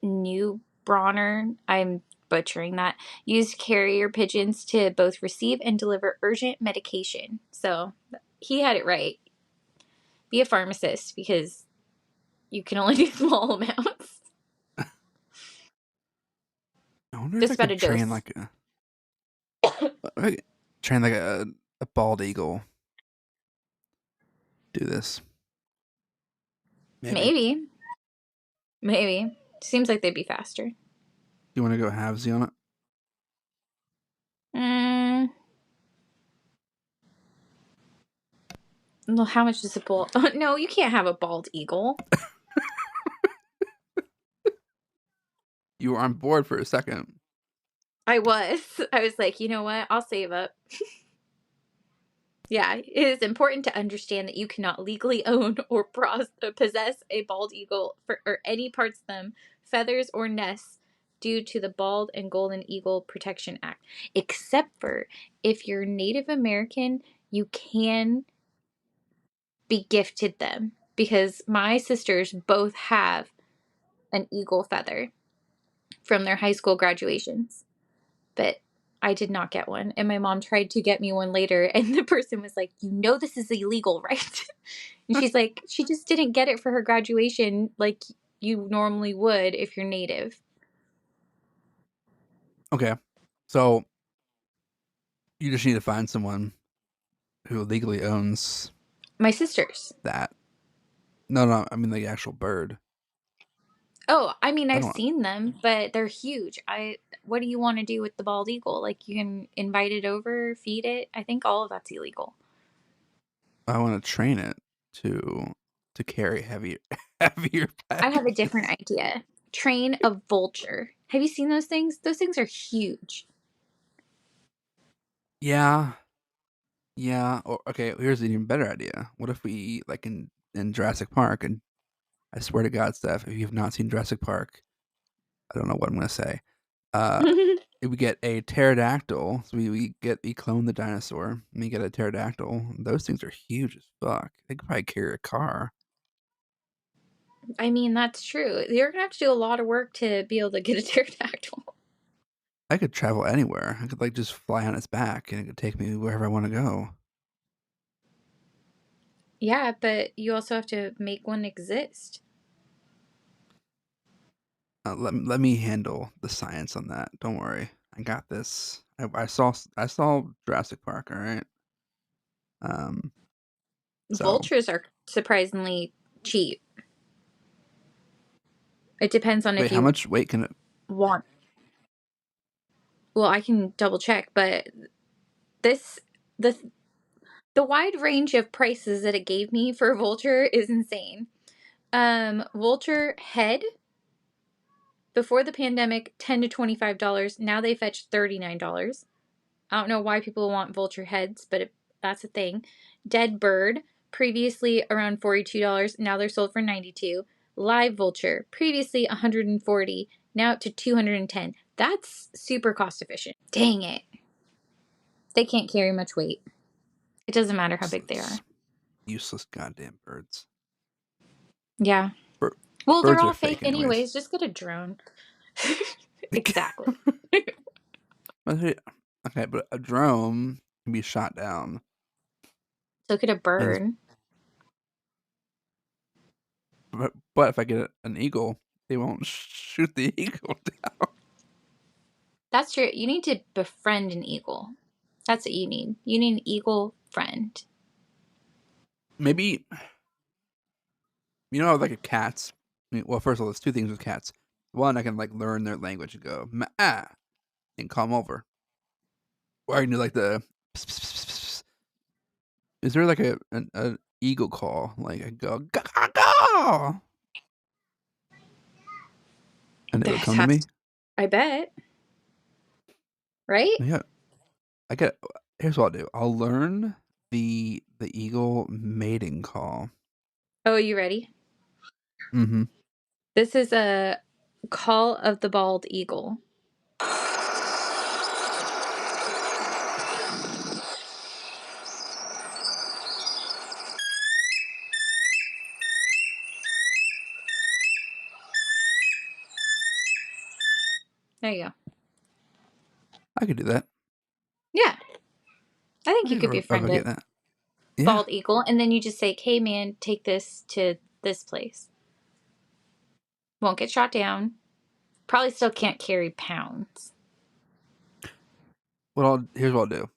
Neubronner, I'm butchering that, used carrier pigeons to both receive and deliver urgent medication. So he had it right. Be a pharmacist because you can only do small amounts. I wonder if I Just about could a dose. train like a bald eagle do this. Maybe. Maybe. Seems like they'd be faster. You want to go halvesy on it? Well, how much does a bald? No, you can't have a bald eagle. You were on board for a second. I was. I was like, you know what? I'll save up. Yeah, it is important to understand that you cannot legally own or possess a bald eagle or any parts of them, feathers or nests, due to the Bald and Golden Eagle Protection Act. Except for if you're Native American, you can be gifted them because my sisters both have an eagle feather from their high school graduations. But I did not get one. And my mom tried to get me one later, and the person was like, "You know this is illegal, right?" And she's like, she just didn't get it for her graduation like you normally would if you're Native. Okay. So you just need to find someone who legally owns My sisters. that. No, I mean the actual bird. Oh, I mean, I I've don't. seen them, but they're huge. What do you want to do with the bald eagle? Like, you can invite it over, feed it. I think all of that's illegal. I want to train it to carry heavier heavier I have a packages. different idea. Train a vulture. Have you seen those things? Those things are huge. Yeah. Yeah. Or okay, here's an even better idea. What if we like in Jurassic Park? And I swear to God, Steph, if you've not seen Jurassic Park, I don't know what I'm gonna say. Uh, if we get a pterodactyl, so we clone the dinosaur, and we get a pterodactyl. Those things are huge as fuck. They could probably carry a car. I mean, that's true. You're gonna have to do a lot of work to be able to get a pterodactyl. I could travel anywhere. I could like just fly on its back, and it could take me wherever I want to go. Yeah, but you also have to make one exist. Let me handle the science on that. Don't worry, I got this. I saw Jurassic Park. All right. Um. So Vultures are surprisingly cheap. It depends on wait, if how you much weight can it? want. Well, I can double check, but this the the wide range of prices that it gave me for a vulture is insane. Vulture head before the pandemic, $10 to $25. Now they fetch $39. I don't know why people want vulture heads, but that's a thing. Dead bird, previously around $42. Now they're sold for $92. Live vulture, previously $140. Now up to $210. That's super cost efficient. Dang it. They can't carry much weight. It doesn't matter how big they are. Useless goddamn birds. Yeah. Bir- Well, they're Birds are all fake, fake anyways. anyways. Just get a drone. Exactly. Okay, but a drone can be shot down. So could a And bird. but if I get an eagle, they won't shoot the eagle down. That's true. You need to befriend an eagle. That's what you need. You need an eagle friend. Maybe like a cats. Well, first of all, there's two things with cats. One, I can like learn their language and go ah and come over. Or I can do like the. Pss, pss, pss, pss. Is there like a eagle call? Like I go ga ga ga, and it There would come to has me. to, I bet. Right? Yeah, I get. Here's what I'll do. I'll learn the eagle mating call. Oh, you ready? Mm-hmm. This is a call of the bald eagle. There you go. I could do that. Yeah. I think I you could could befriend get a that. Yeah. bald eagle, and then you just say, hey man, take this to this place. Won't get shot down. Probably still can't carry pounds. Here's what I'll do,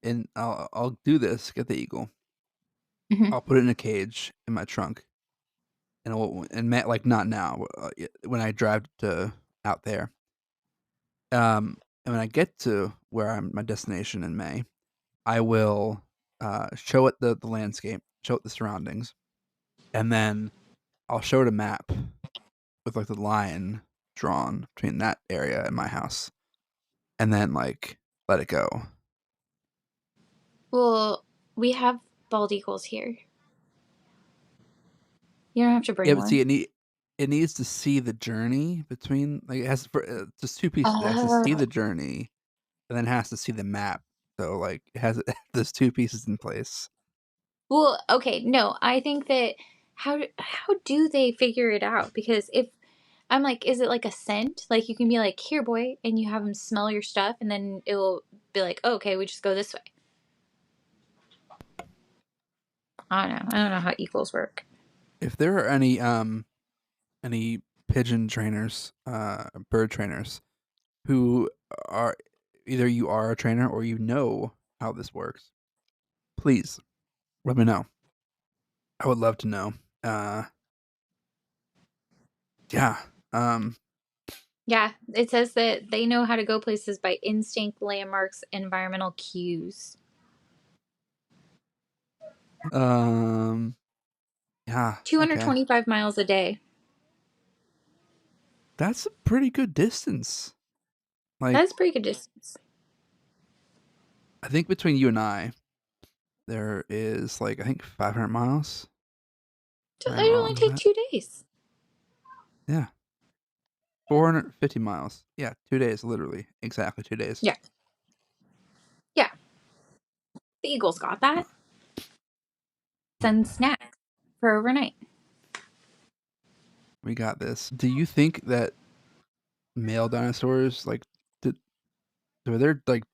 and I'll do this. Get the eagle. Hmm. I'll put it in a cage in my trunk, like not now, when I drive to out there. And when I get to where my destination in May, I will show it the landscape, show it the surroundings, and then I'll show it a map with like the line drawn between that area and my house, and then like let it go. Well, we have bald eagles here. You don't have to Yeah, bring but see, one. it needs to see the journey between like it has just two pieces. It has to see Oh. the journey, and then it has to see the map. So like it has those two pieces in place. Well, okay, no, I think that how do they figure it out? Because if I'm like, is it like a scent? Like you can be like, here, boy, and you have them smell your stuff, and then it will be like, oh, okay, we just go this way. I don't know. I don't know how eagles work. If there are any pigeon trainers, bird trainers who are either you are a trainer or you know how this works, please let me know. I would love to know. Uh, yeah. Um, Yeah, it says that they know how to go places by instinct, landmarks, environmental cues. um, yeah. Okay. 225 miles a day. That's a pretty good distance. Like, That's pretty good distance. I think between you and I, there is like I think 500 miles. It Am I only wrong? Is take that? 2 days. Yeah, 450 miles. Yeah, 2 days, literally, exactly 2 days. Yeah, yeah. The Eagles got that. Send snacks for overnight. We got this. Do you think that male dinosaurs like did were their like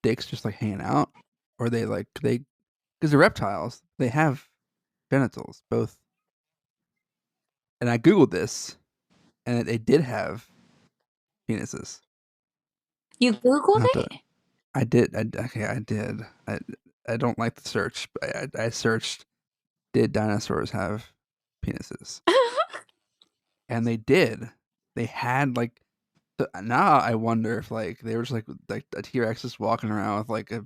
dicks just like hanging out, or they because they're reptiles, they have genitals both. And I googled this, and they did have penises. You I Googled have to. it? I did. Okay, I did. I don't like the search, but I searched. Did dinosaurs have penises? And they did. They had like. So now I wonder if like they were just like a T Rex just walking around with like a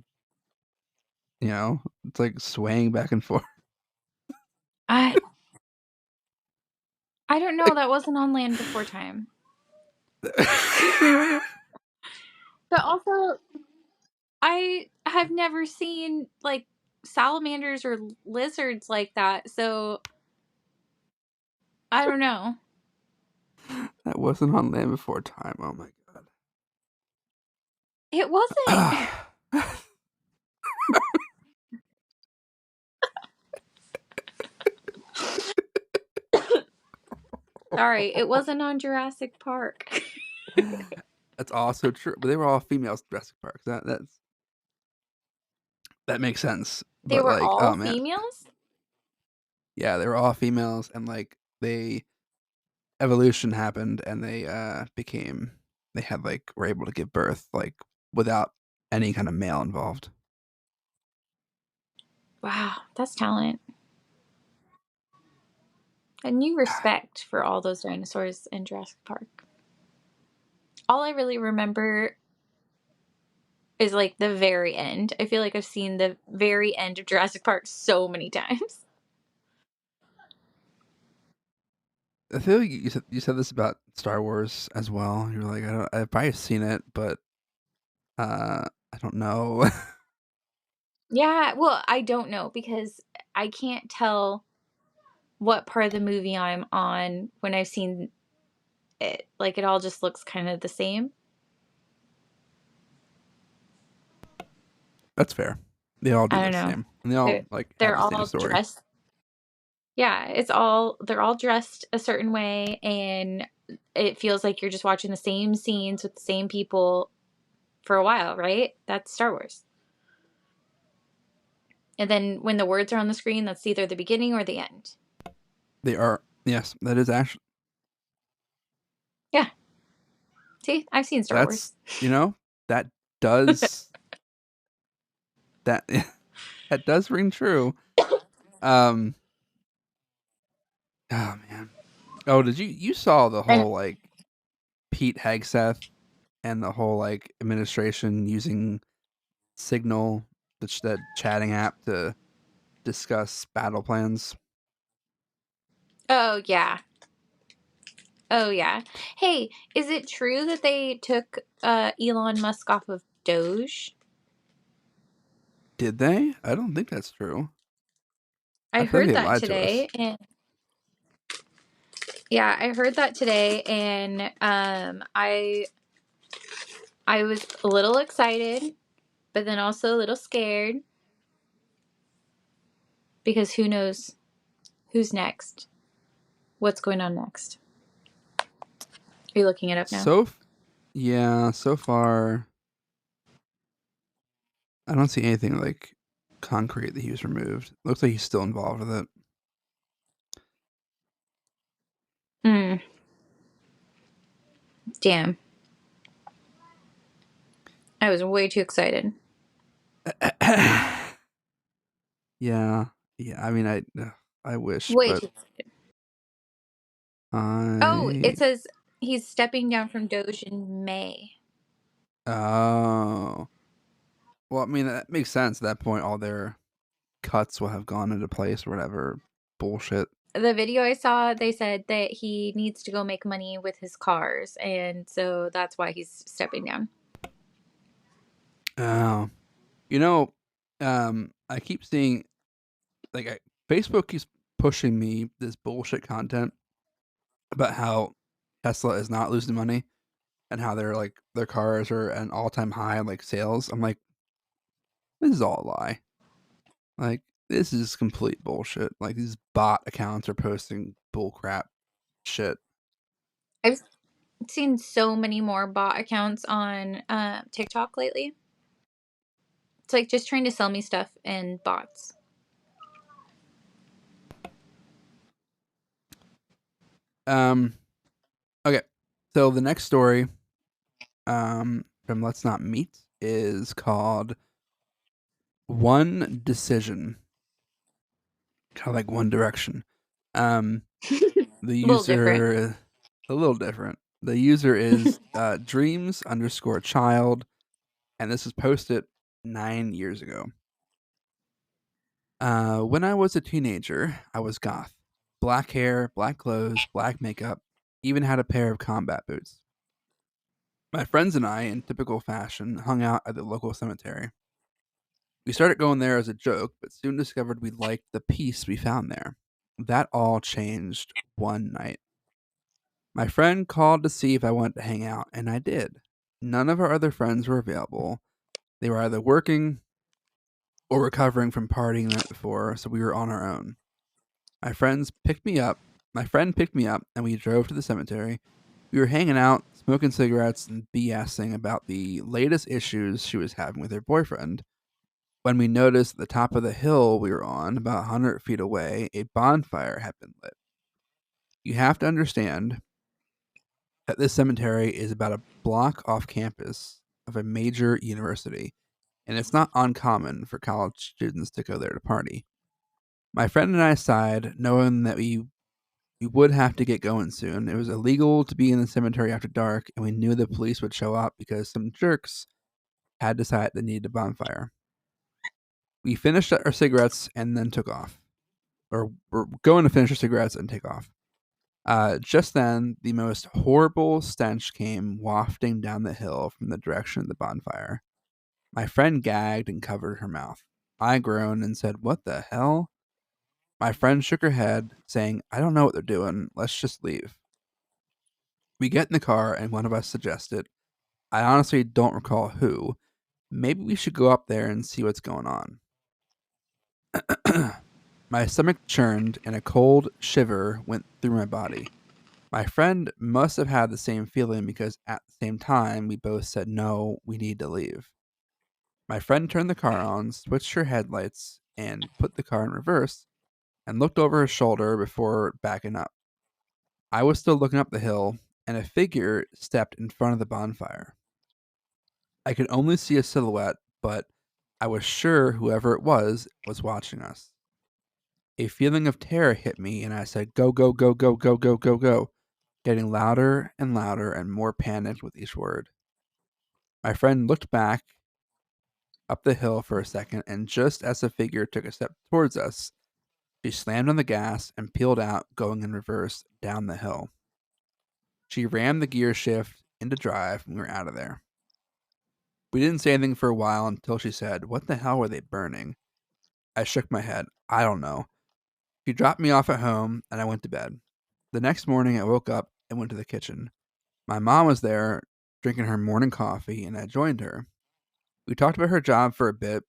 it's like swaying back and forth. I I don't know. That wasn't on Land Before Time. But also, I have never seen like salamanders or lizards like that. So I don't know. That wasn't on Land Before Time. Oh my It wasn't. god. All right, it wasn't on Jurassic Park. That's also true. But they were all females. Jurassic Park. That makes sense. They But were like, all oh man, females? yeah, they were all females, and like evolution happened, and they had like were able to give birth like without any kind of male involved. Wow, that's talent. A new respect for all those dinosaurs in Jurassic Park. All I really remember is like the very end. I feel like I've seen the very end of Jurassic Park so many times. I feel like you said this about Star Wars as well. You're like, I've probably seen it, but I don't know. Yeah, well, I don't know because I can't tell what part of the movie I'm on when I've seen it. Like it all just looks kind of the same. That's fair. They all do I don't the know. same, and they all They're, like have they're the same all story. dressed. Yeah, they're all dressed a certain way and it feels like you're just watching the same scenes with the same people for a while, right? That's Star Wars. And then when the words are on the screen, that's either the beginning or the end. They are, yes, that is actually Yeah. See, I've seen Star that's Wars. that does that that does ring true. Um, oh man, oh did you saw the And whole like Pete Hegseth and the whole like administration using Signal, the chatting app, to discuss battle plans? oh yeah. Oh yeah. Hey, is it true that they took Elon Musk off of Doge? Did they? I don't think that's true. I I feel like heard they that lied to us. today and yeah, I heard that today and I was a little excited, but then also a little scared because who knows who's next? What's going on next? Are you looking it up now? Yeah, so far I don't see anything like concrete that he was removed. Looks like he's still involved with it. Hmm. Damn. I was way too excited. Yeah, yeah. I mean, I wish, Way but too. Oh, I it says he's stepping down from Doge in May. oh well. I mean, that makes sense. At that point, all their cuts will have gone into place or whatever bullshit. The video I saw, they said that he needs to go make money with his cars, and so that's why he's stepping down. Oh, you know, I keep seeing like Facebook keeps pushing me this bullshit content about how Tesla is not losing money and how their cars are at an all time high in like sales. I'm like, this is all a lie. Like this is complete bullshit. Like these bot accounts are posting bullcrap shit. I've seen so many more bot accounts on TikTok lately. It's like just trying to sell me stuff and bots. Um, okay, so the next story from Let's Not Meet is called One Decision, kind of like One Direction. Um, the A little different. user a little different. The user is dreams underscore child, and this was posted 9 years ago. When I was a teenager, I was goth. Black hair, black clothes, black makeup, even had a pair of combat boots. My friends and I, in typical fashion, hung out at the local cemetery. We started going there as a joke, but soon discovered we liked the peace we found there. That all changed one night. My friend called to see if I wanted to hang out, and I did. None of our other friends were available. They were either working or recovering from partying the night before, so we were on our own. My friends picked me up. My friend picked me up, and we drove to the cemetery. We were hanging out, smoking cigarettes, and BSing about the latest issues she was having with her boyfriend. when we noticed at the top of the hill we were on, about 100 feet away, a bonfire had been lit. You have to understand that this cemetery is about a block off campus of a major university, and it's not uncommon for college students to go there to party. My friend and I sighed, knowing that we would have to get going soon. It was illegal to be in the cemetery after dark, and we knew the police would show up because some jerks had decided they needed a bonfire. We finished our cigarettes and then took off. Or we're going to finish our cigarettes and take off. Just then, the most horrible stench came wafting down the hill from the direction of the bonfire. My friend gagged and covered her mouth. I groaned and said, "What the hell?" My friend shook her head, saying, "I don't know what they're doing. Let's just leave." We get in the car, and one of us suggested, I honestly don't recall who, maybe we should go up there and see what's going on. My stomach churned, and a cold shiver went through my body. My friend must have had the same feeling because at the same time, we both said, no, we need to leave. My friend turned the car on, switched her headlights, and put the car in reverse, and looked over her shoulder before backing up. I was still looking up the hill, and a figure stepped in front of the bonfire. I could only see a silhouette, but I was sure whoever it was watching us. A feeling of terror hit me, and I said, go, go, go, go, go, go, go, go, getting louder and louder and more panicked with each word. My friend looked back up the hill for a second, and just as the figure took a step towards us, she slammed on the gas and peeled out, going in reverse down the hill. She rammed the gear shift into drive, and we were out of there. We didn't say anything for a while until she said, "What the hell were they burning?" I shook my head. I don't know. She dropped me off at home, and I went to bed. The next morning, I woke up and went to the kitchen. My mom was there drinking her morning coffee, and I joined her. We talked about her job for a bit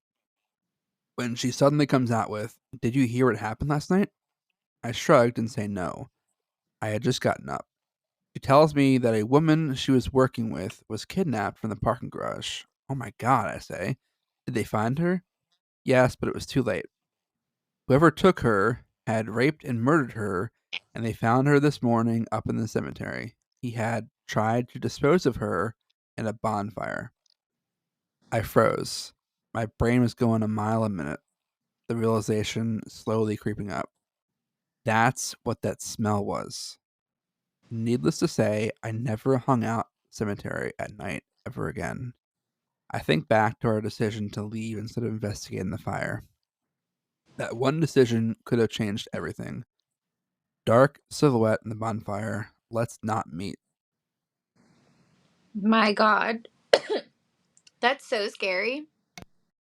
when she suddenly comes out with, "Did you hear what happened last night?" I shrugged and say no. I had just gotten up. She tells me that a woman she was working with was kidnapped from the parking garage. Oh my god, I say. Did they find her? Yes, but it was too late. Whoever took her had raped and murdered her, and they found her this morning up in the cemetery. He had tried to dispose of her in a bonfire. I froze. My brain was going a mile a minute, the realization slowly creeping up. That's what that smell was. Needless to say, I never hung out cemetery at night ever again. I think back to our decision to leave instead of investigating the fire. That one decision could have changed everything. Dark silhouette in the bonfire. Let's not meet. My God. That's so scary.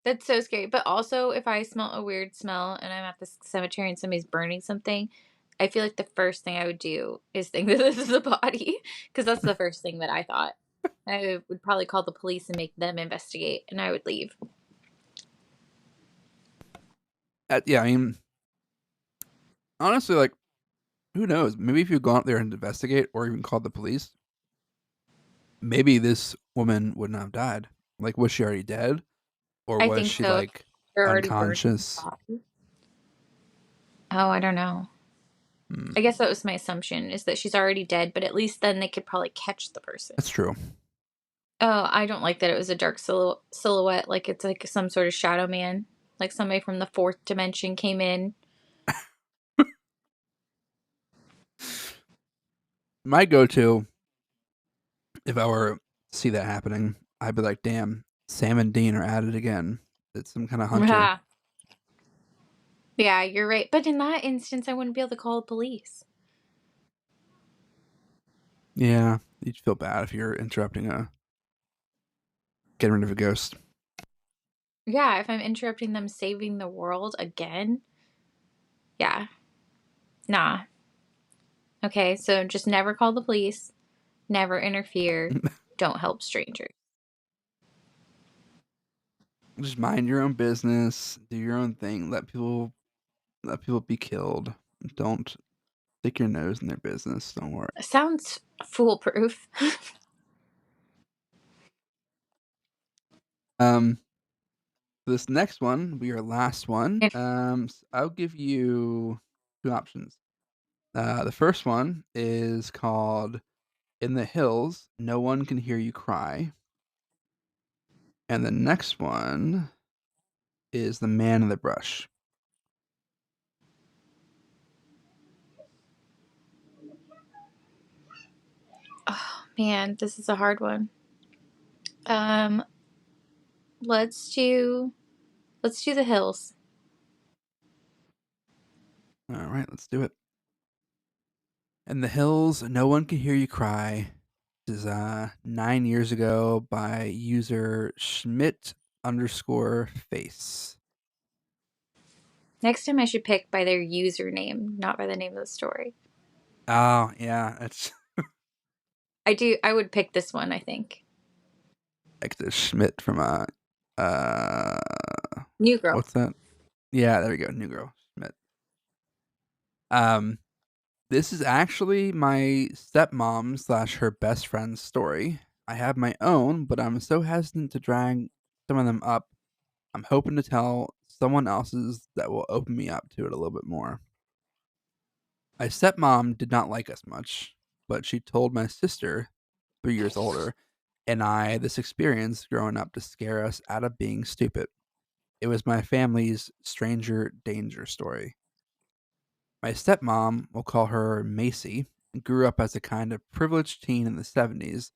That's so scary. But also, if I smell a weird smell and I'm at this cemetery and somebody's burning something, I feel like the first thing I would do is think that this is a body. Because that's the first thing that I thought. I would probably call the police and make them investigate, and I would leave. Yeah, I mean, honestly, like, who knows? Maybe if you go out there and investigate or even call the police, maybe this woman would not have died. Like, was she already dead? Or I was think she, so. like, They're already burning the unconscious? body. Oh, I don't know. Hmm, I guess that was my assumption, is that she's already dead, but at least then they could probably catch the person. that's true. Oh, I don't like that it was a dark silhouette, like it's like some sort of shadow man, like somebody from the fourth dimension came in. My go to, if I were to see that happening, I'd be like, damn, Sam and Dean are at it again. It's some kind of hunter. Yeah, yeah, you're right. But in that instance, I wouldn't be able to call the police. Yeah, you'd feel bad if you're interrupting getting rid of a ghost. Yeah, if I'm interrupting them saving the world again, yeah, nah. Okay, so just never call the police, never interfere, don't help strangers. Just mind your own business, do your own thing, let people be killed. Don't stick your nose in their business. Don't worry. Sounds foolproof. Um, This next one will be your last one. And- I'll give you two options. The first one is called "In the Hills, No One Can Hear You Cry," and the next one is "The Man in the Brush." Oh man, this is a hard one. Um, let's do the hills. All right, let's do it. "In the Hills, No One Can Hear You Cry." This is 9 years ago by user Schmidt_face. Next time I should pick by their username, not by the name of the story. Oh yeah, it's I would pick this one, I think. like the Schmidt from uh New Girl. what's that? Yeah, there we go. New Girl Schmidt. Um, this is actually my stepmom slash her best friend's story. I have my own, but I'm so hesitant to drag some of them up. I'm hoping to tell someone else's that will open me up to it a little bit more. My stepmom did not like us much, but she told my sister, 3 years older, and I this experience growing up to scare us out of being stupid. It was my family's stranger danger story. My stepmom, we'll call her Macy, grew up as a kind of privileged teen in the 70s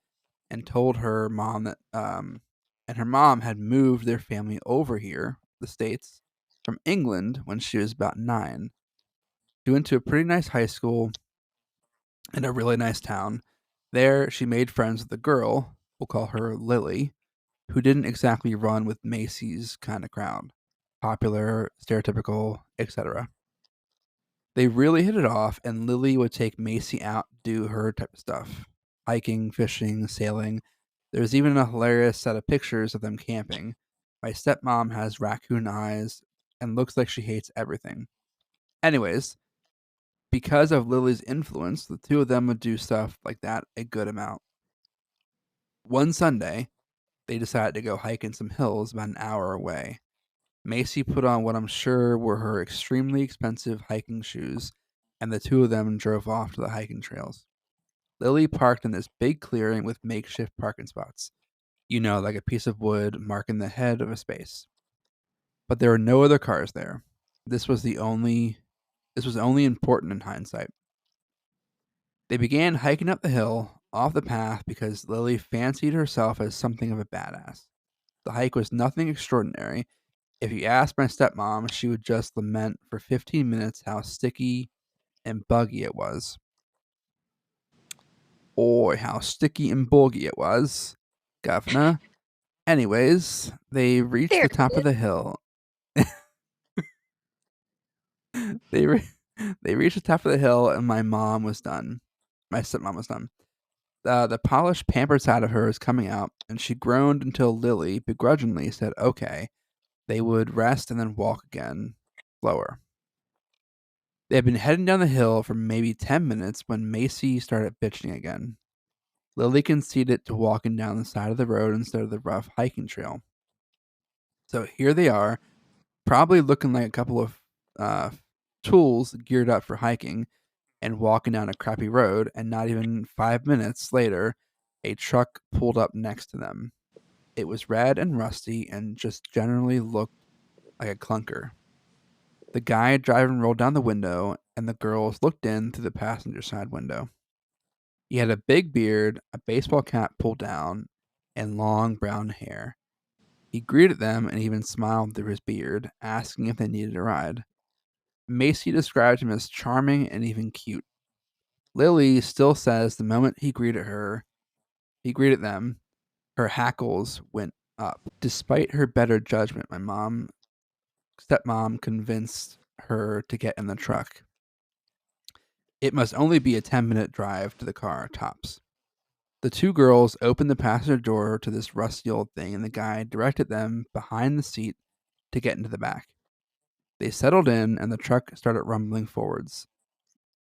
and told her mom that, and her mom had moved their family over here, the States, from England when she was about 9. She went to a pretty nice high school in a really nice town. There, she made friends with a girl, we'll call her Lily, who didn't exactly run with Macy's kind of crowd. Popular, stereotypical, etc. They really hit it off, and Lily would take Macy out to do her type of stuff: hiking, fishing, sailing. There's even a hilarious set of pictures of them camping. My stepmom has raccoon eyes and looks like she hates everything. Anyways, because of Lily's influence, the two of them would do stuff like that a good amount. One Sunday, they decided to go hike in some hills about an hour away. Macy put on what I'm sure were her extremely expensive hiking shoes, and the two of them drove off to the hiking trails. Lily parked in this big clearing with makeshift parking spots. Like a piece of wood marking the head of a space. But there were no other cars there. This was the only this was only important in hindsight. They began hiking up the hill off the path because Lily fancied herself as something of a badass. The hike was nothing extraordinary. If you asked my stepmom, she would just lament for 15 minutes how sticky and buggy it was. Or how sticky and boggy it was, governor. Anyways, they reached There the top it of is. the hill. they re- they reached the top of the hill, and my mom was done. My stepmom was done. The polished, pampered side of her was coming out, and she groaned until Lily begrudgingly said, "Okay." They would rest and then walk again, slower. They had been heading down the hill for maybe 10 minutes when Macy started bitching again. Lily conceded to walking down the side of the road instead of the rough hiking trail. So here they are, probably looking like a couple of uh, tools geared up for hiking and walking down a crappy road, and not even 5 minutes later, a truck pulled up next to them. It was red and rusty and just generally looked like a clunker. The guy driving rolled down the window, and the girls looked in through the passenger side window. He had a big beard, a baseball cap pulled down, and long brown hair. He greeted them and even smiled through his beard, asking if they needed a ride. Macy described him as charming and even cute. Lily still says the moment he greeted them, her hackles went up. Despite her better judgment, my stepmom convinced her to get in the truck. It must only be a 10-minute drive to the car, tops. The two girls opened the passenger door to this rusty old thing, and the guy directed them behind the seat to get into the back. They settled in, and the truck started rumbling forwards.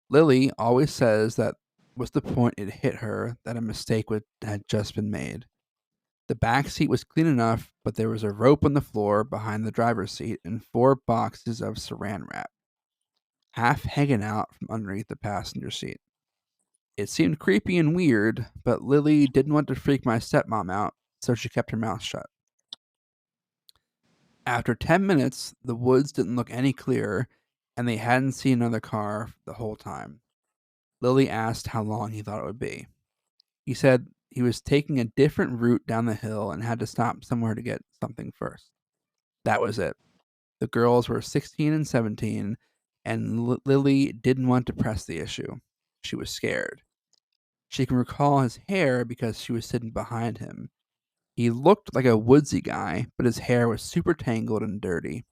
Lily always says that was the point it hit her that a mistake had just been made. The back seat was clean enough, but there was a rope on the floor behind the driver's seat and 4 boxes of saran wrap, half hanging out from underneath the passenger seat. It seemed creepy and weird, but Lily didn't want to freak my stepmom out, so she kept her mouth shut. After 10 minutes, the woods didn't look any clearer, and they hadn't seen another car the whole time. Lily asked how long he thought it would be. He said he was taking a different route down the hill and had to stop somewhere to get something first. That was it. The girls were 16 and 17, and Lily didn't want to press the issue. She was scared. She can recall his hair because she was sitting behind him. He looked like a woodsy guy, but his hair was super tangled and dirty.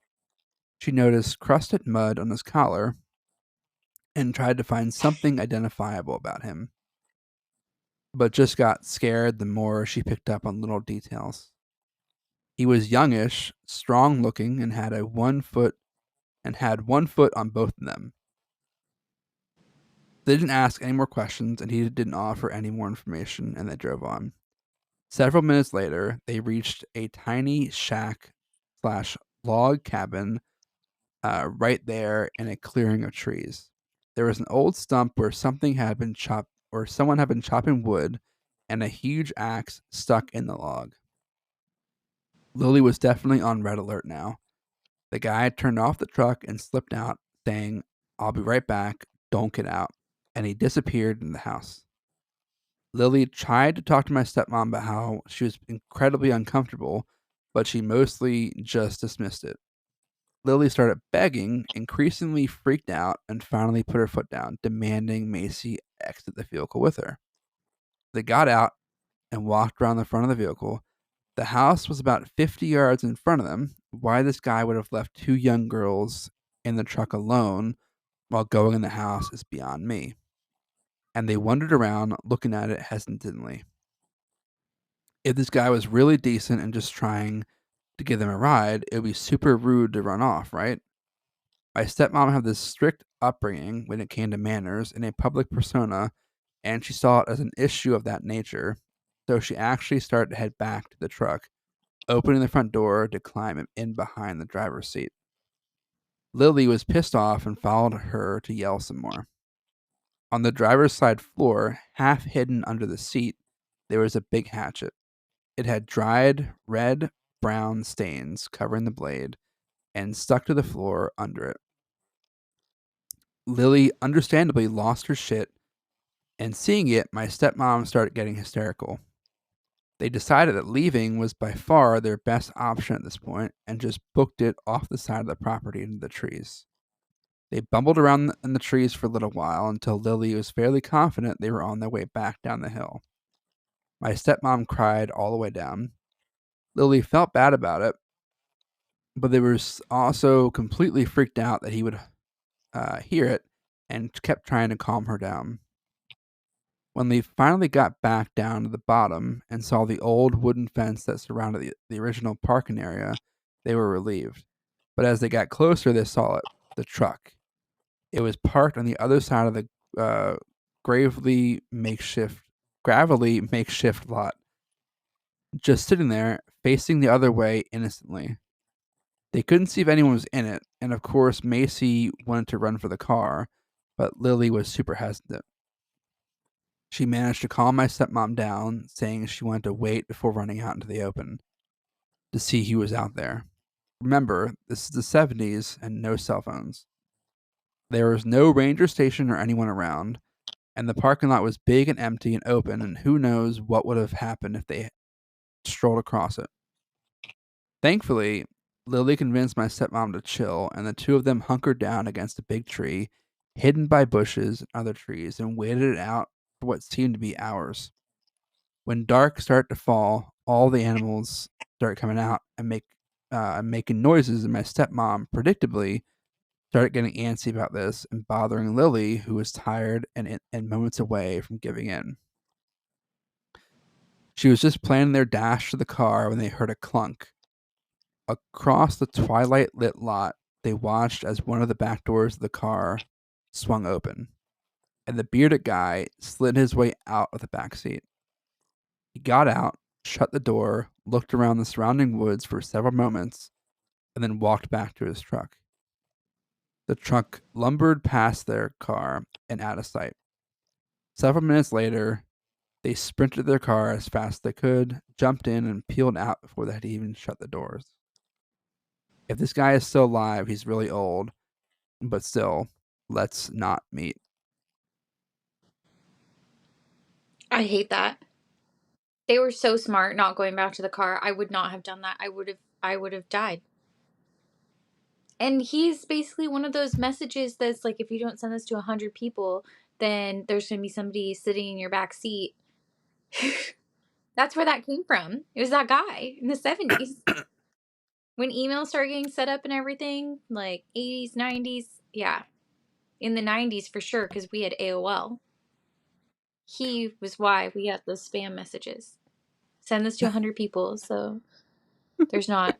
She noticed crusted mud on his collar and tried to find something identifiable about him, but just got scared the more she picked up on little details. He was youngish, strong looking, and had one foot on both of them. They didn't ask any more questions, and he didn't offer any more information, and they drove on. Several minutes later, they reached a tiny shack slash log cabin right there in a clearing of trees. There was an old stump where someone had been chopping wood, and a huge axe stuck in the log. Lily was definitely on red alert now. The guy turned off the truck and slipped out, saying, "I'll be right back, don't get out," and he disappeared in the house. Lily tried to talk to my stepmom about how she was incredibly uncomfortable, but she mostly just dismissed it. Lily started begging, increasingly freaked out, and finally put her foot down, demanding Macy exit the vehicle with her. They got out and walked around the front of the vehicle. The house was about 50 yards in front of them. Why this guy would have left 2 young girls in the truck alone while going in the house is beyond me. And they wandered around, looking at it hesitantly. If this guy was really decent and just trying to give them a ride, it would be super rude to run off, right? My stepmom had this strict upbringing when it came to manners and a public persona, and she saw it as an issue of that nature. So she actually started to head back to the truck, opening the front door to climb in behind the driver's seat. Lily was pissed off and followed her to yell some more. On the driver's side floor, half hidden under the seat, there was a big hatchet. It had dried red brown stains covering the blade and stuck to the floor under it. Lily understandably lost her shit, and seeing it, my stepmom started getting hysterical. They decided that leaving was by far their best option at this point and just booked it off the side of the property into the trees. They bumbled around in the trees for a little while until Lily was fairly confident they were on their way back down the hill. My stepmom cried all the way down. Lily felt bad about it, but they were also completely freaked out that he would hear it and kept trying to calm her down. When they finally got back down to the bottom and saw the old wooden fence that surrounded the original parking area, they were relieved. But as they got closer, they saw it, the truck. It was parked on the other side of the gravelly makeshift lot, just sitting there, facing the other way innocently. They couldn't see if anyone was in it, and of course, Macy wanted to run for the car, but Lily was super hesitant. She managed to calm my stepmom down, saying she wanted to wait before running out into the open to see who was out there. Remember, this is the 70s and no cell phones. There was no ranger station or anyone around, and the parking lot was big and empty and open, and who knows what would have happened if they strolled across it. Thankfully, Lily convinced my stepmom to chill, and the two of them hunkered down against a big tree, hidden by bushes and other trees, and waited it out for what seemed to be hours. When dark started to fall, all the animals started coming out and making noises, and my stepmom, predictably, started getting antsy about this and bothering Lily, who was tired and moments away from giving in. She was just planning their dash to the car when they heard a clunk. Across the twilight lit lot, they watched as one of the back doors of the car swung open, and the bearded guy slid his way out of the back seat. He got out, shut the door, looked around the surrounding woods for several moments, and then walked back to his truck. The truck lumbered past their car and out of sight. Several minutes later, they sprinted to their car as fast as they could, jumped in, and peeled out before they had even shut the doors. If this guy is still alive, he's really old, but still, let's not meet. I hate that. They were so smart not going back to the car. I would not have done that. I would have died. And he's basically one of those messages that's like, if you don't send this to 100 people, then there's going to be somebody sitting in your back seat. That's where that came from. It was that guy in the 70s. When emails started getting set up and everything, like 80s, 90s. Yeah. In the 90s for sure, because we had AOL. He was why we got those spam messages. Send this to 100 people so there's not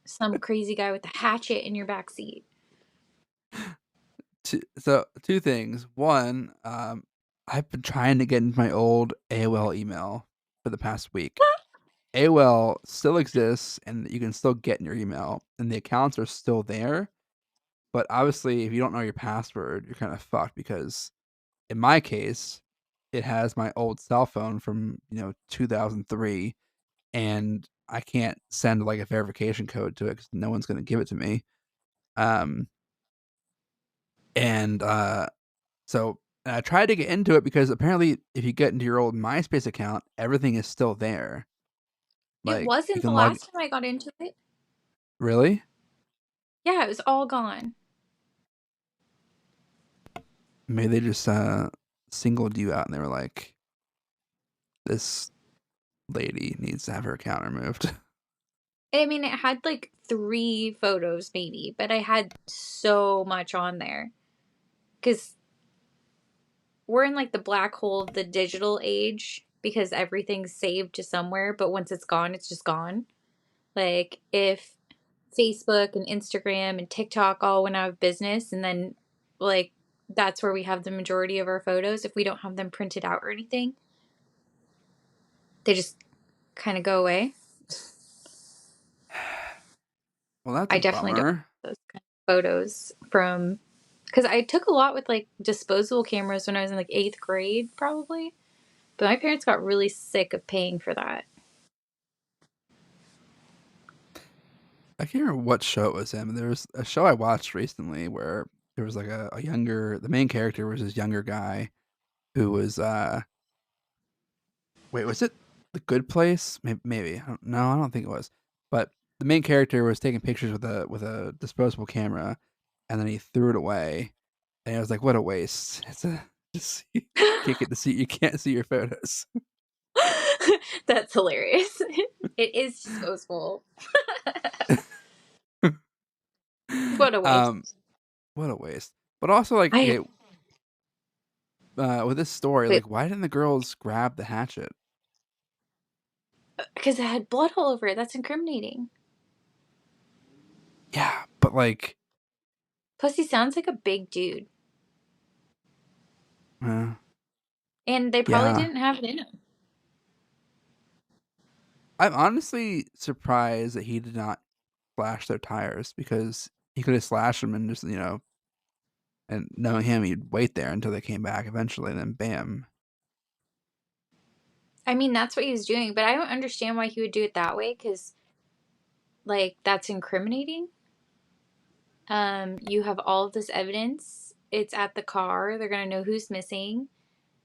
some crazy guy with a hatchet in your back seat. Two things. One, I've been trying to get into my old AOL email for the past week. AOL still exists, and you can still get in your email, and the accounts are still there. But obviously, if you don't know your password, you're kind of fucked because, in my case, it has my old cell phone from 2003, and I can't send like a verification code to it because no one's going to give it to me. Um, and So I tried to get into it because apparently, if you get into your old MySpace account, everything is still there. It Like you wasn't the can log. last time I got into it. Really? Yeah, it was all gone. Maybe they just singled you out and they were like, "This lady needs to have her account removed." I mean, it had like 3 photos maybe, but I had so much on there. Because we're in like the black hole of the digital age because everything's saved to somewhere, but once it's gone, it's just gone. Like if Facebook and Instagram and TikTok all went out of business, and then like that's where we have the majority of our photos. If we don't have them printed out or anything, they just kind of go away. Well, that's I a definitely don't bummer. have those kind of photos from because I took a lot with like disposable cameras when I was in like 8th grade, probably. But my parents got really sick of paying for that. I can't remember what show it was in. But there was a show I watched recently where there was like a younger. The main character was this younger guy who was Wait, was it The Good Place? Maybe. No, I don't think it was. But the main character was taking pictures with a disposable camera, and then he threw it away. And I was like, "What a waste! It's a just you can't see your photos." That's hilarious. It is disposable. What a waste. um, what a waste! But also, like, I okay, with this story, wait, like, why didn't the girls grab the hatchet? because it had blood all over it. That's incriminating. Yeah, but like, Plus, he sounds like a big dude, uh, and they probably yeah, didn't have it in him. I'm honestly surprised that he did not slash their tires because he could have slashed them and just and knowing him, he'd wait there until they came back eventually, and then bam. I mean, that's what he was doing, but I don't understand why he would do it that way. Because, like, that's incriminating. You have all of this evidence. It's at the car. They're gonna know who's missing.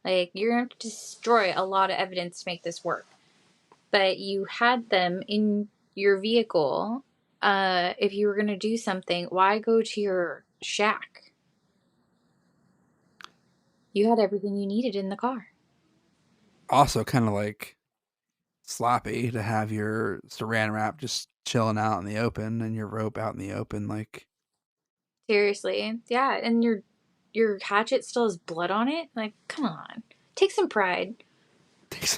Like, you're gonna have to destroy a lot of evidence to make this work. But you had them in your vehicle. If you were gonna do something, why go to your shack? You had everything you needed in the car. Also, kind of like sloppy to have your saran wrap just chilling out in the open and your rope out in the open. Like, Seriously, yeah, and your hatchet still has blood on it. Like, come on, take some pride. take,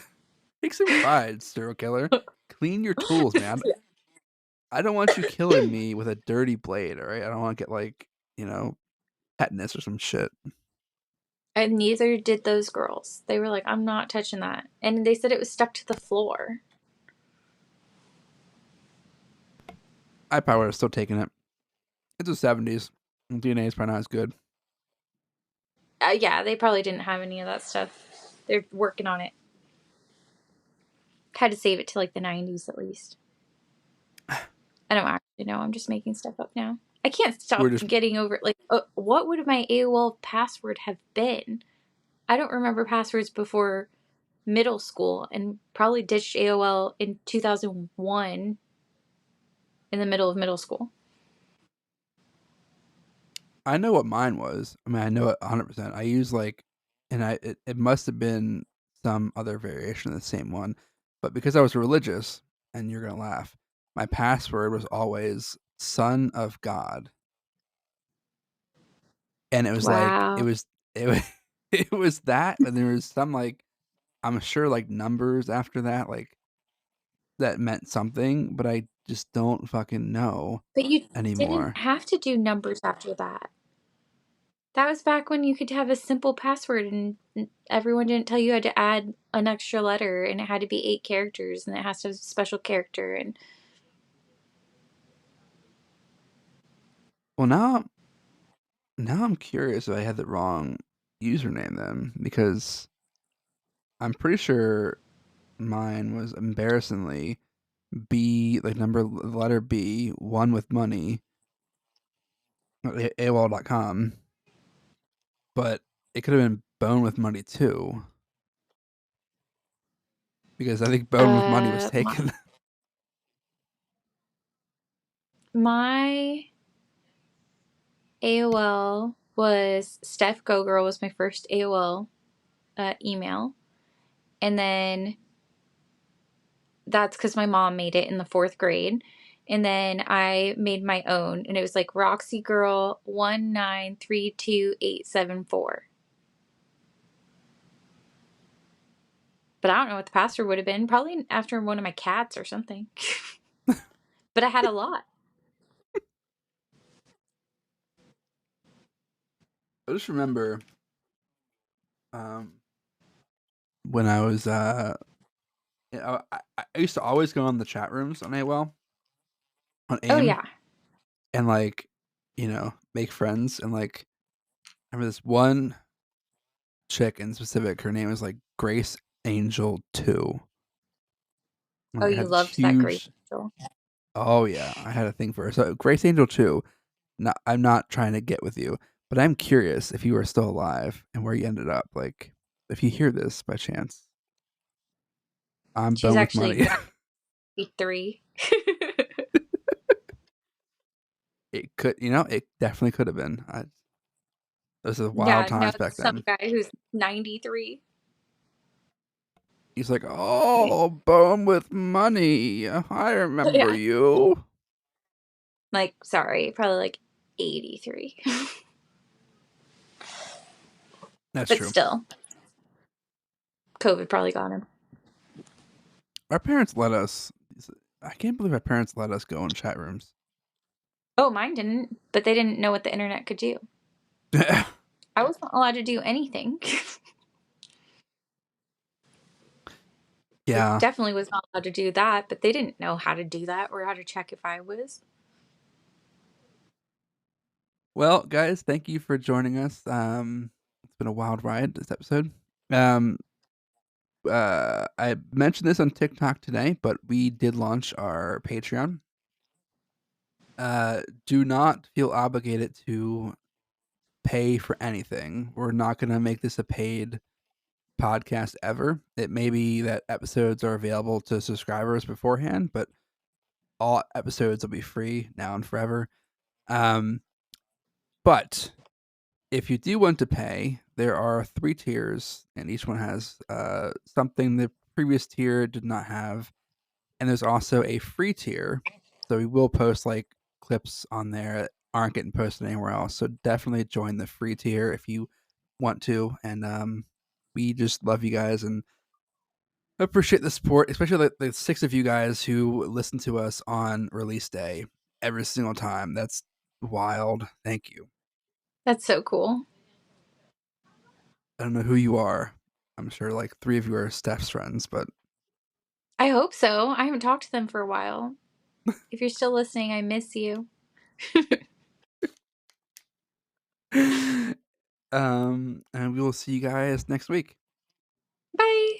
take some pride, serial killer. Clean your tools, man. I don't want you killing me with a dirty blade, all right? I don't want to get like, tetanus or some shit. And neither did those girls. They were like, I'm not touching that. And they said it was stuck to the floor. I probably would have still taken it. It's the 70s. DNA is probably not as good. Yeah, they probably didn't have any of that stuff. They're working on it. Had to save it to like the 90s at least. I don't actually know. I'm just making stuff up now. I can't We're stop just getting over like what would my AOL password have been? I don't remember passwords before middle school, and probably ditched AOL in 2001 in the middle of middle school. I know what mine was. I mean, I know it 100%. I use like, and it must have been some other variation of the same one, but because I was religious, and you're gonna laugh, my password was always "Son of God," and it was like Wow. it was it was that, and there was some like I'm sure like numbers after that, like that meant something, but I just don't fucking know But you didn't anymore. have to do numbers after that. That was back when you could have a simple password and everyone didn't tell you had to add an extra letter and it had to be 8 characters and it has to have a special character and Well, now I'm curious if I had the wrong username then, because I'm pretty sure mine was embarrassingly B, like letter B, one with money, AOL.com, but it could have been Bone with Money too, because I think Bone with Money was my, taken. my AOL was Steph Go Girl was my first AOL email. And then that's because my mom made it in the 4th grade. And then I made my own, and it was like Roxy Girl 1932874. But I don't know what the password would have been. Probably after one of my cats or something. But I had a lot. I just remember um, when I was I used to always go on the chat rooms on AOL on Oh AIM yeah. and like make friends, and like I remember this one chick in specific. Her name was like Grace Angel 2. Oh, Like I you had this loved that great huge. angel. Oh yeah, I had a thing for her. So Grace Angel 2. Not, I'm not trying to get with you, but I'm curious if you are still alive and where you ended up. Like, if you hear this by chance, I'm She's Bone with actually Money. 93. It could, it definitely could have been. Those are wild Yeah, no, times back some then. guy who's 93. He's like, "Oh, Bone with Money. I remember Yeah. you." Like, sorry, probably like 83. That's But true. still, COVID probably got him. Our parents let us. I can't believe our parents let us go in chat rooms. Oh, mine didn't, but they didn't know what the internet could do. I wasn't allowed to do anything. I Yeah. definitely was not allowed to do that, but they didn't know how to do that or how to check if I was. Well, guys, thank you for joining us. It's been a wild ride this episode. Um, I mentioned this on TikTok today, but we did launch our Patreon. Do not feel obligated to pay for anything. We're not going to make this a paid podcast ever. It may be that episodes are available to subscribers beforehand, but all episodes will be free now and forever. Um, but if you do want to pay, there are 3 tiers, and each one has something the previous tier did not have. And there's also a free tier. So we will post like clips on there that aren't getting posted anywhere else. So definitely join the free tier if you want to. And we just love you guys and appreciate the support, especially the 6 of you guys who listen to us on release day every single time. That's wild. Thank you. That's so cool. I don't know who you are. I'm sure like 3 of you are Steph's friends, but I hope so. I haven't talked to them for a while. If you're still listening, I miss you. And we will see you guys next week. Bye.